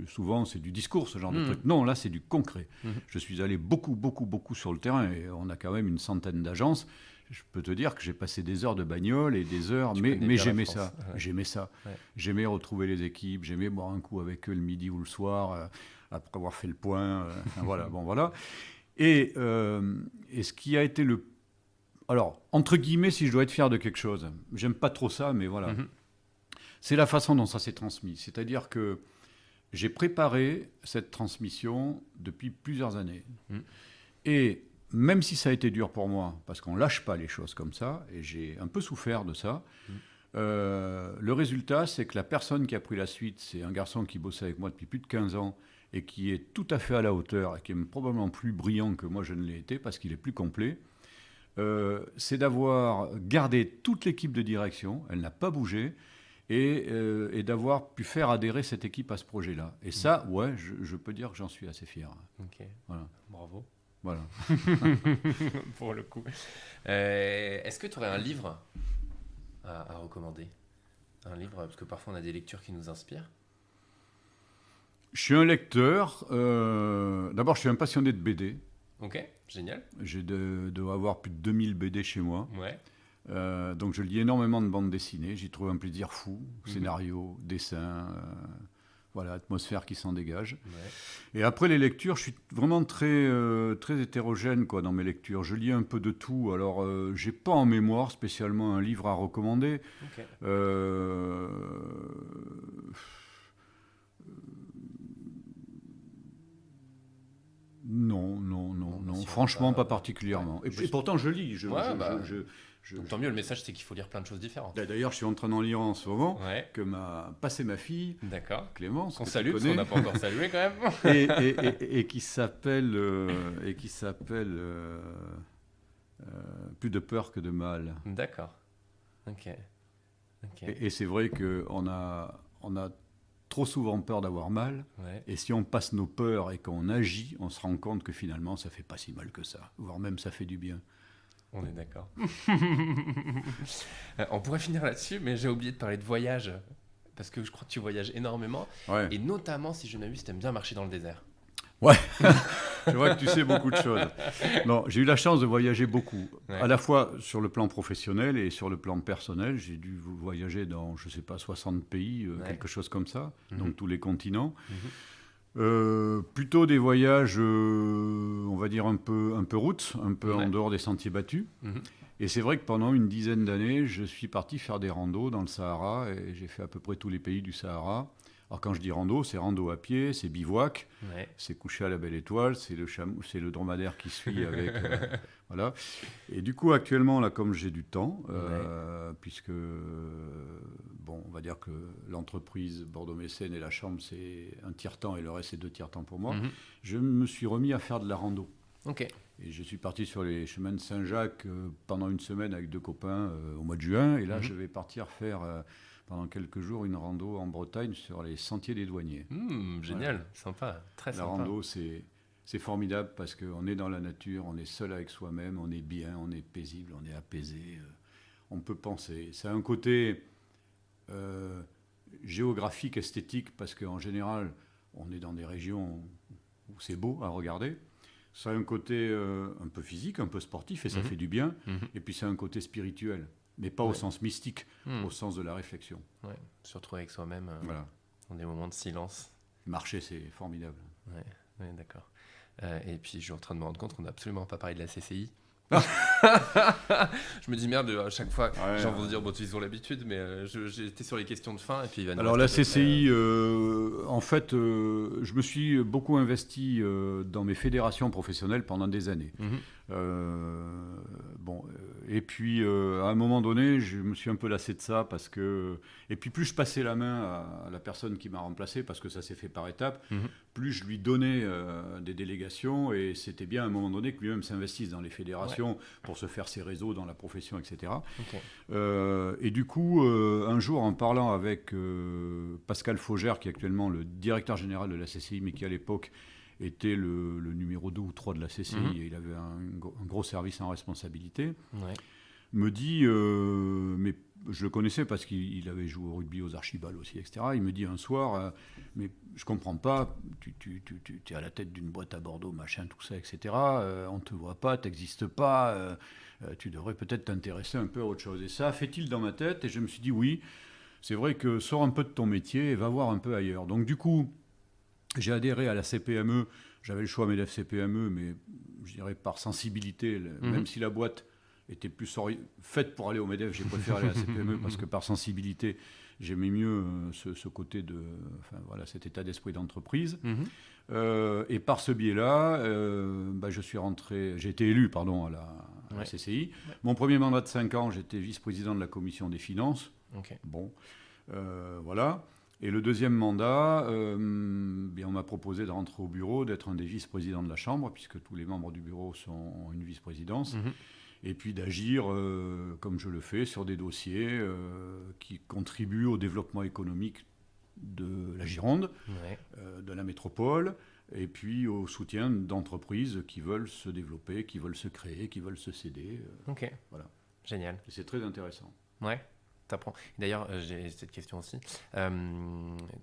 souvent c'est du discours ce genre de truc. Non, là c'est du concret. Je suis allé beaucoup sur le terrain et on a quand même une centaine d'agences. Je peux te dire que j'ai passé des heures de bagnole et des heures, mais j'aimais ça. Ouais. J'aimais ça. Ouais. J'aimais retrouver les équipes, j'aimais boire un coup avec eux le midi ou le soir, après avoir fait le point. Voilà, bon, voilà. Et ce qui a été le... Alors, entre guillemets, si je dois être fier de quelque chose, j'aime pas trop ça, mais voilà. C'est la façon dont ça s'est transmis. C'est-à-dire que j'ai préparé cette transmission depuis plusieurs années. Et... même si ça a été dur pour moi, parce qu'on ne lâche pas les choses comme ça, et j'ai un peu souffert de ça, le résultat, c'est que la personne qui a pris la suite, c'est un garçon qui bossait avec moi depuis plus de 15 ans, et qui est tout à fait à la hauteur, et qui est probablement plus brillant que moi je ne l'ai été, parce qu'il est plus complet. C'est d'avoir gardé toute l'équipe de direction, elle n'a pas bougé, et d'avoir pu faire adhérer cette équipe à ce projet-là. Et ça, ouais, je peux dire que j'en suis assez fier. Ok, voilà. Bravo. Voilà. Pour le coup. Est-ce que tu aurais un livre à recommander ? Un livre, parce que parfois on a des lectures qui nous inspirent. Je suis un lecteur. D'abord, je suis un passionné de BD. Ok, génial. J'ai dois avoir plus de 2000 BD chez moi. Ouais. Donc je lis énormément de bandes dessinées. J'y trouve un plaisir fou. Scénario, dessin... voilà, atmosphère qui s'en dégage. Ouais. Et après les lectures, je suis vraiment très hétérogène quoi, dans mes lectures. Je lis un peu de tout. Alors, j'ai pas en mémoire spécialement un livre à recommander. Okay. Non. Franchement, pas particulièrement. Ouais. Et pourtant, je lis. Tant mieux, le message, c'est qu'il faut lire plein de choses différentes. D'ailleurs, je suis en train d'en lire en ce moment, que m'a passé ma fille, Clémence. Qu'on salue, parce qu'on n'a pas encore salué quand même. et qui s'appelle Plus de peur que de mal. D'accord. Ok. Et c'est vrai qu'on a trop souvent peur d'avoir mal. Ouais. Et si on passe nos peurs et qu'on agit, on se rend compte que finalement, ça fait pas si mal que ça. Voire même, ça fait du bien. On est d'accord. On pourrait finir là-dessus, mais j'ai oublié de parler de voyage. Parce que je crois que tu voyages énormément. Ouais. Et notamment, si je ne m'abuse, tu aimes bien marcher dans le désert. Ouais, je vois que tu sais beaucoup de choses. Non, j'ai eu la chance de voyager beaucoup. Ouais. À la fois sur le plan professionnel et sur le plan personnel. J'ai dû voyager dans, je ne sais pas, 60 pays, quelque chose comme ça. Donc tous les continents. Plutôt des voyages, on va dire un peu route, un peu en dehors des sentiers battus. Et c'est vrai que pendant une dizaine d'années, je suis parti faire des randos dans le Sahara et j'ai fait à peu près tous les pays du Sahara. Alors quand je dis rando, c'est rando à pied, c'est bivouac, c'est coucher à la belle étoile, c'est le dromadaire qui suit avec... voilà. Et du coup, actuellement, là, comme j'ai du temps, puisque, bon, on va dire que l'entreprise Bordeaux Mécène et la chambre, c'est un tiers-temps et le reste, c'est 2 tiers-temps pour moi, je me suis remis à faire de la rando. Ok. Et je suis parti sur les chemins de Saint-Jacques pendant une semaine avec 2 copains au mois de juin. Et là, je vais partir faire... pendant quelques jours une rando en Bretagne sur les sentiers des douaniers. Génial, Ouais. sympa, très La sympa. rando, c'est formidable parce qu'on est dans la nature, on est seul avec soi-même, on est bien, on est paisible, on est apaisé, on peut penser. Ça a un côté géographique, esthétique, parce qu'en général, on est dans des régions où c'est beau à regarder. Ça a un côté un peu physique, un peu sportif, et ça fait du bien. Et puis ça a un côté spirituel, mais pas au sens mystique, au sens de la réflexion. Ouais, se retrouver avec soi-même Voilà. dans des moments de silence. Marcher, c'est formidable. Ouais, d'accord. Et puis je suis en train de me rendre compte qu'on n'a absolument pas parlé de la CCI. Je me dis merde, à chaque fois, les gens vont se dire, bon, ils ont l'habitude, mais j'étais sur les questions de fin. Et puis, Alors la CCI, en fait, je me suis beaucoup investi dans mes fédérations professionnelles pendant des années. Et puis à un moment donné, je me suis un peu lassé de ça parce que... Et puis plus je passais la main à la personne qui m'a remplacé, parce que ça s'est fait par étapes, plus je lui donnais des délégations, et c'était bien à un moment donné que lui-même s'investisse dans les fédérations pour se faire ses réseaux dans la profession, etc. Et du coup, un jour, en parlant avec Pascal Faugère, qui est actuellement le directeur général de la CCI, mais qui à l'époque était le numéro 2 ou 3 de la CCI, et il avait un gros service en responsabilité, me dit, mais je le connaissais parce qu'il avait joué au rugby, aux archibals aussi, etc. Il me dit un soir, mais je comprends pas, tu es à la tête d'une boîte à Bordeaux, machin, tout ça, etc. On te voit pas, t'existes pas, tu devrais peut-être t'intéresser un peu à autre chose. Et ça a fait-il dans ma tête, et je me suis dit oui, c'est vrai que sors un peu de ton métier et va voir un peu ailleurs. Donc du coup, j'ai adhéré à la CPME. J'avais le choix MEDEF CPME, mais je dirais par sensibilité, même si la boîte était plus faite pour aller au MEDEF, j'ai préféré aller à la CPME parce que par sensibilité, j'aimais mieux ce côté de, cet état d'esprit d'entreprise. Et par ce biais-là, j'ai été élu à la CCI. Mon premier mandat de 5 ans, j'étais vice-président de la commission des finances. Voilà. Et le deuxième mandat, on m'a proposé de rentrer au bureau, d'être un des vice-présidents de la Chambre, puisque tous les membres du bureau ont une vice-présidence, et puis d'agir, comme je le fais, sur des dossiers qui contribuent au développement économique de la Gironde, de la métropole, et puis au soutien d'entreprises qui veulent se développer, qui veulent se créer, qui veulent se céder. Voilà. Génial. Et c'est très intéressant. Ouais. T'apprends. D'ailleurs, j'ai cette question aussi.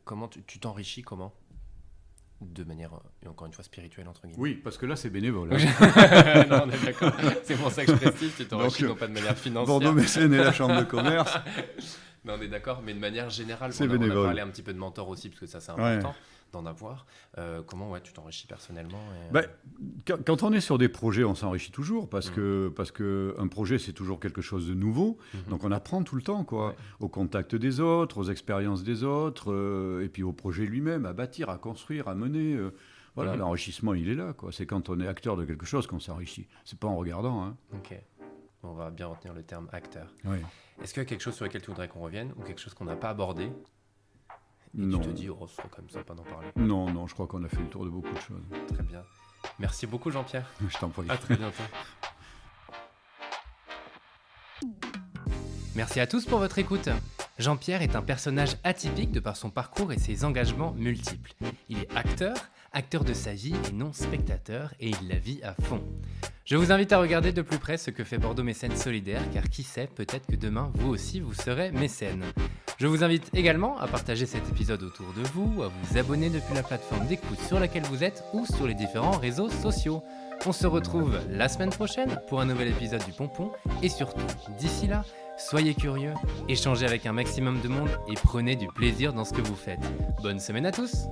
Comment tu t'enrichis comment ? De manière, encore une fois, spirituelle, entre guillemets. Oui, parce que là, c'est bénévole. Non, on est d'accord. C'est pour ça que je précise, tu t'enrichis non pas de manière financière. Bordeaux Mécène et la Chambre de commerce. Non, on est d'accord, mais de manière générale, c'est on a parlé un petit peu de mentor aussi, parce que ça, c'est important d'en avoir. Comment tu t'enrichis personnellement Quand on est sur des projets, on s'enrichit toujours, parce que un projet, c'est toujours quelque chose de nouveau. Donc on apprend tout le temps, au contact des autres, aux expériences des autres, et puis au projet lui-même, à bâtir, à construire, à mener. L'enrichissement, il est là. C'est quand on est acteur de quelque chose qu'on s'enrichit. C'est pas en regardant. Ok. On va bien retenir le terme acteur. Oui. Est-ce qu'il y a quelque chose sur lequel tu voudrais qu'on revienne, ou quelque chose qu'on n'a pas abordé et non. Tu te dis, ce serait comme ça, pas d'en parler. Non, je crois qu'on a fait le tour de beaucoup de choses. Très bien. Merci beaucoup, Jean-Pierre. Je t'en prie. À très bientôt. Merci à tous pour votre écoute. Jean-Pierre est un personnage atypique de par son parcours et ses engagements multiples. Il est acteur de sa vie et non spectateur, et il la vit à fond. Je vous invite à regarder de plus près ce que fait Bordeaux Mécène Solidaire, car qui sait, peut-être que demain, vous aussi, vous serez mécène. Je vous invite également à partager cet épisode autour de vous, à vous abonner depuis la plateforme d'écoute sur laquelle vous êtes ou sur les différents réseaux sociaux. On se retrouve la semaine prochaine pour un nouvel épisode du Pompon, et surtout, d'ici là, soyez curieux, échangez avec un maximum de monde et prenez du plaisir dans ce que vous faites. Bonne semaine à tous!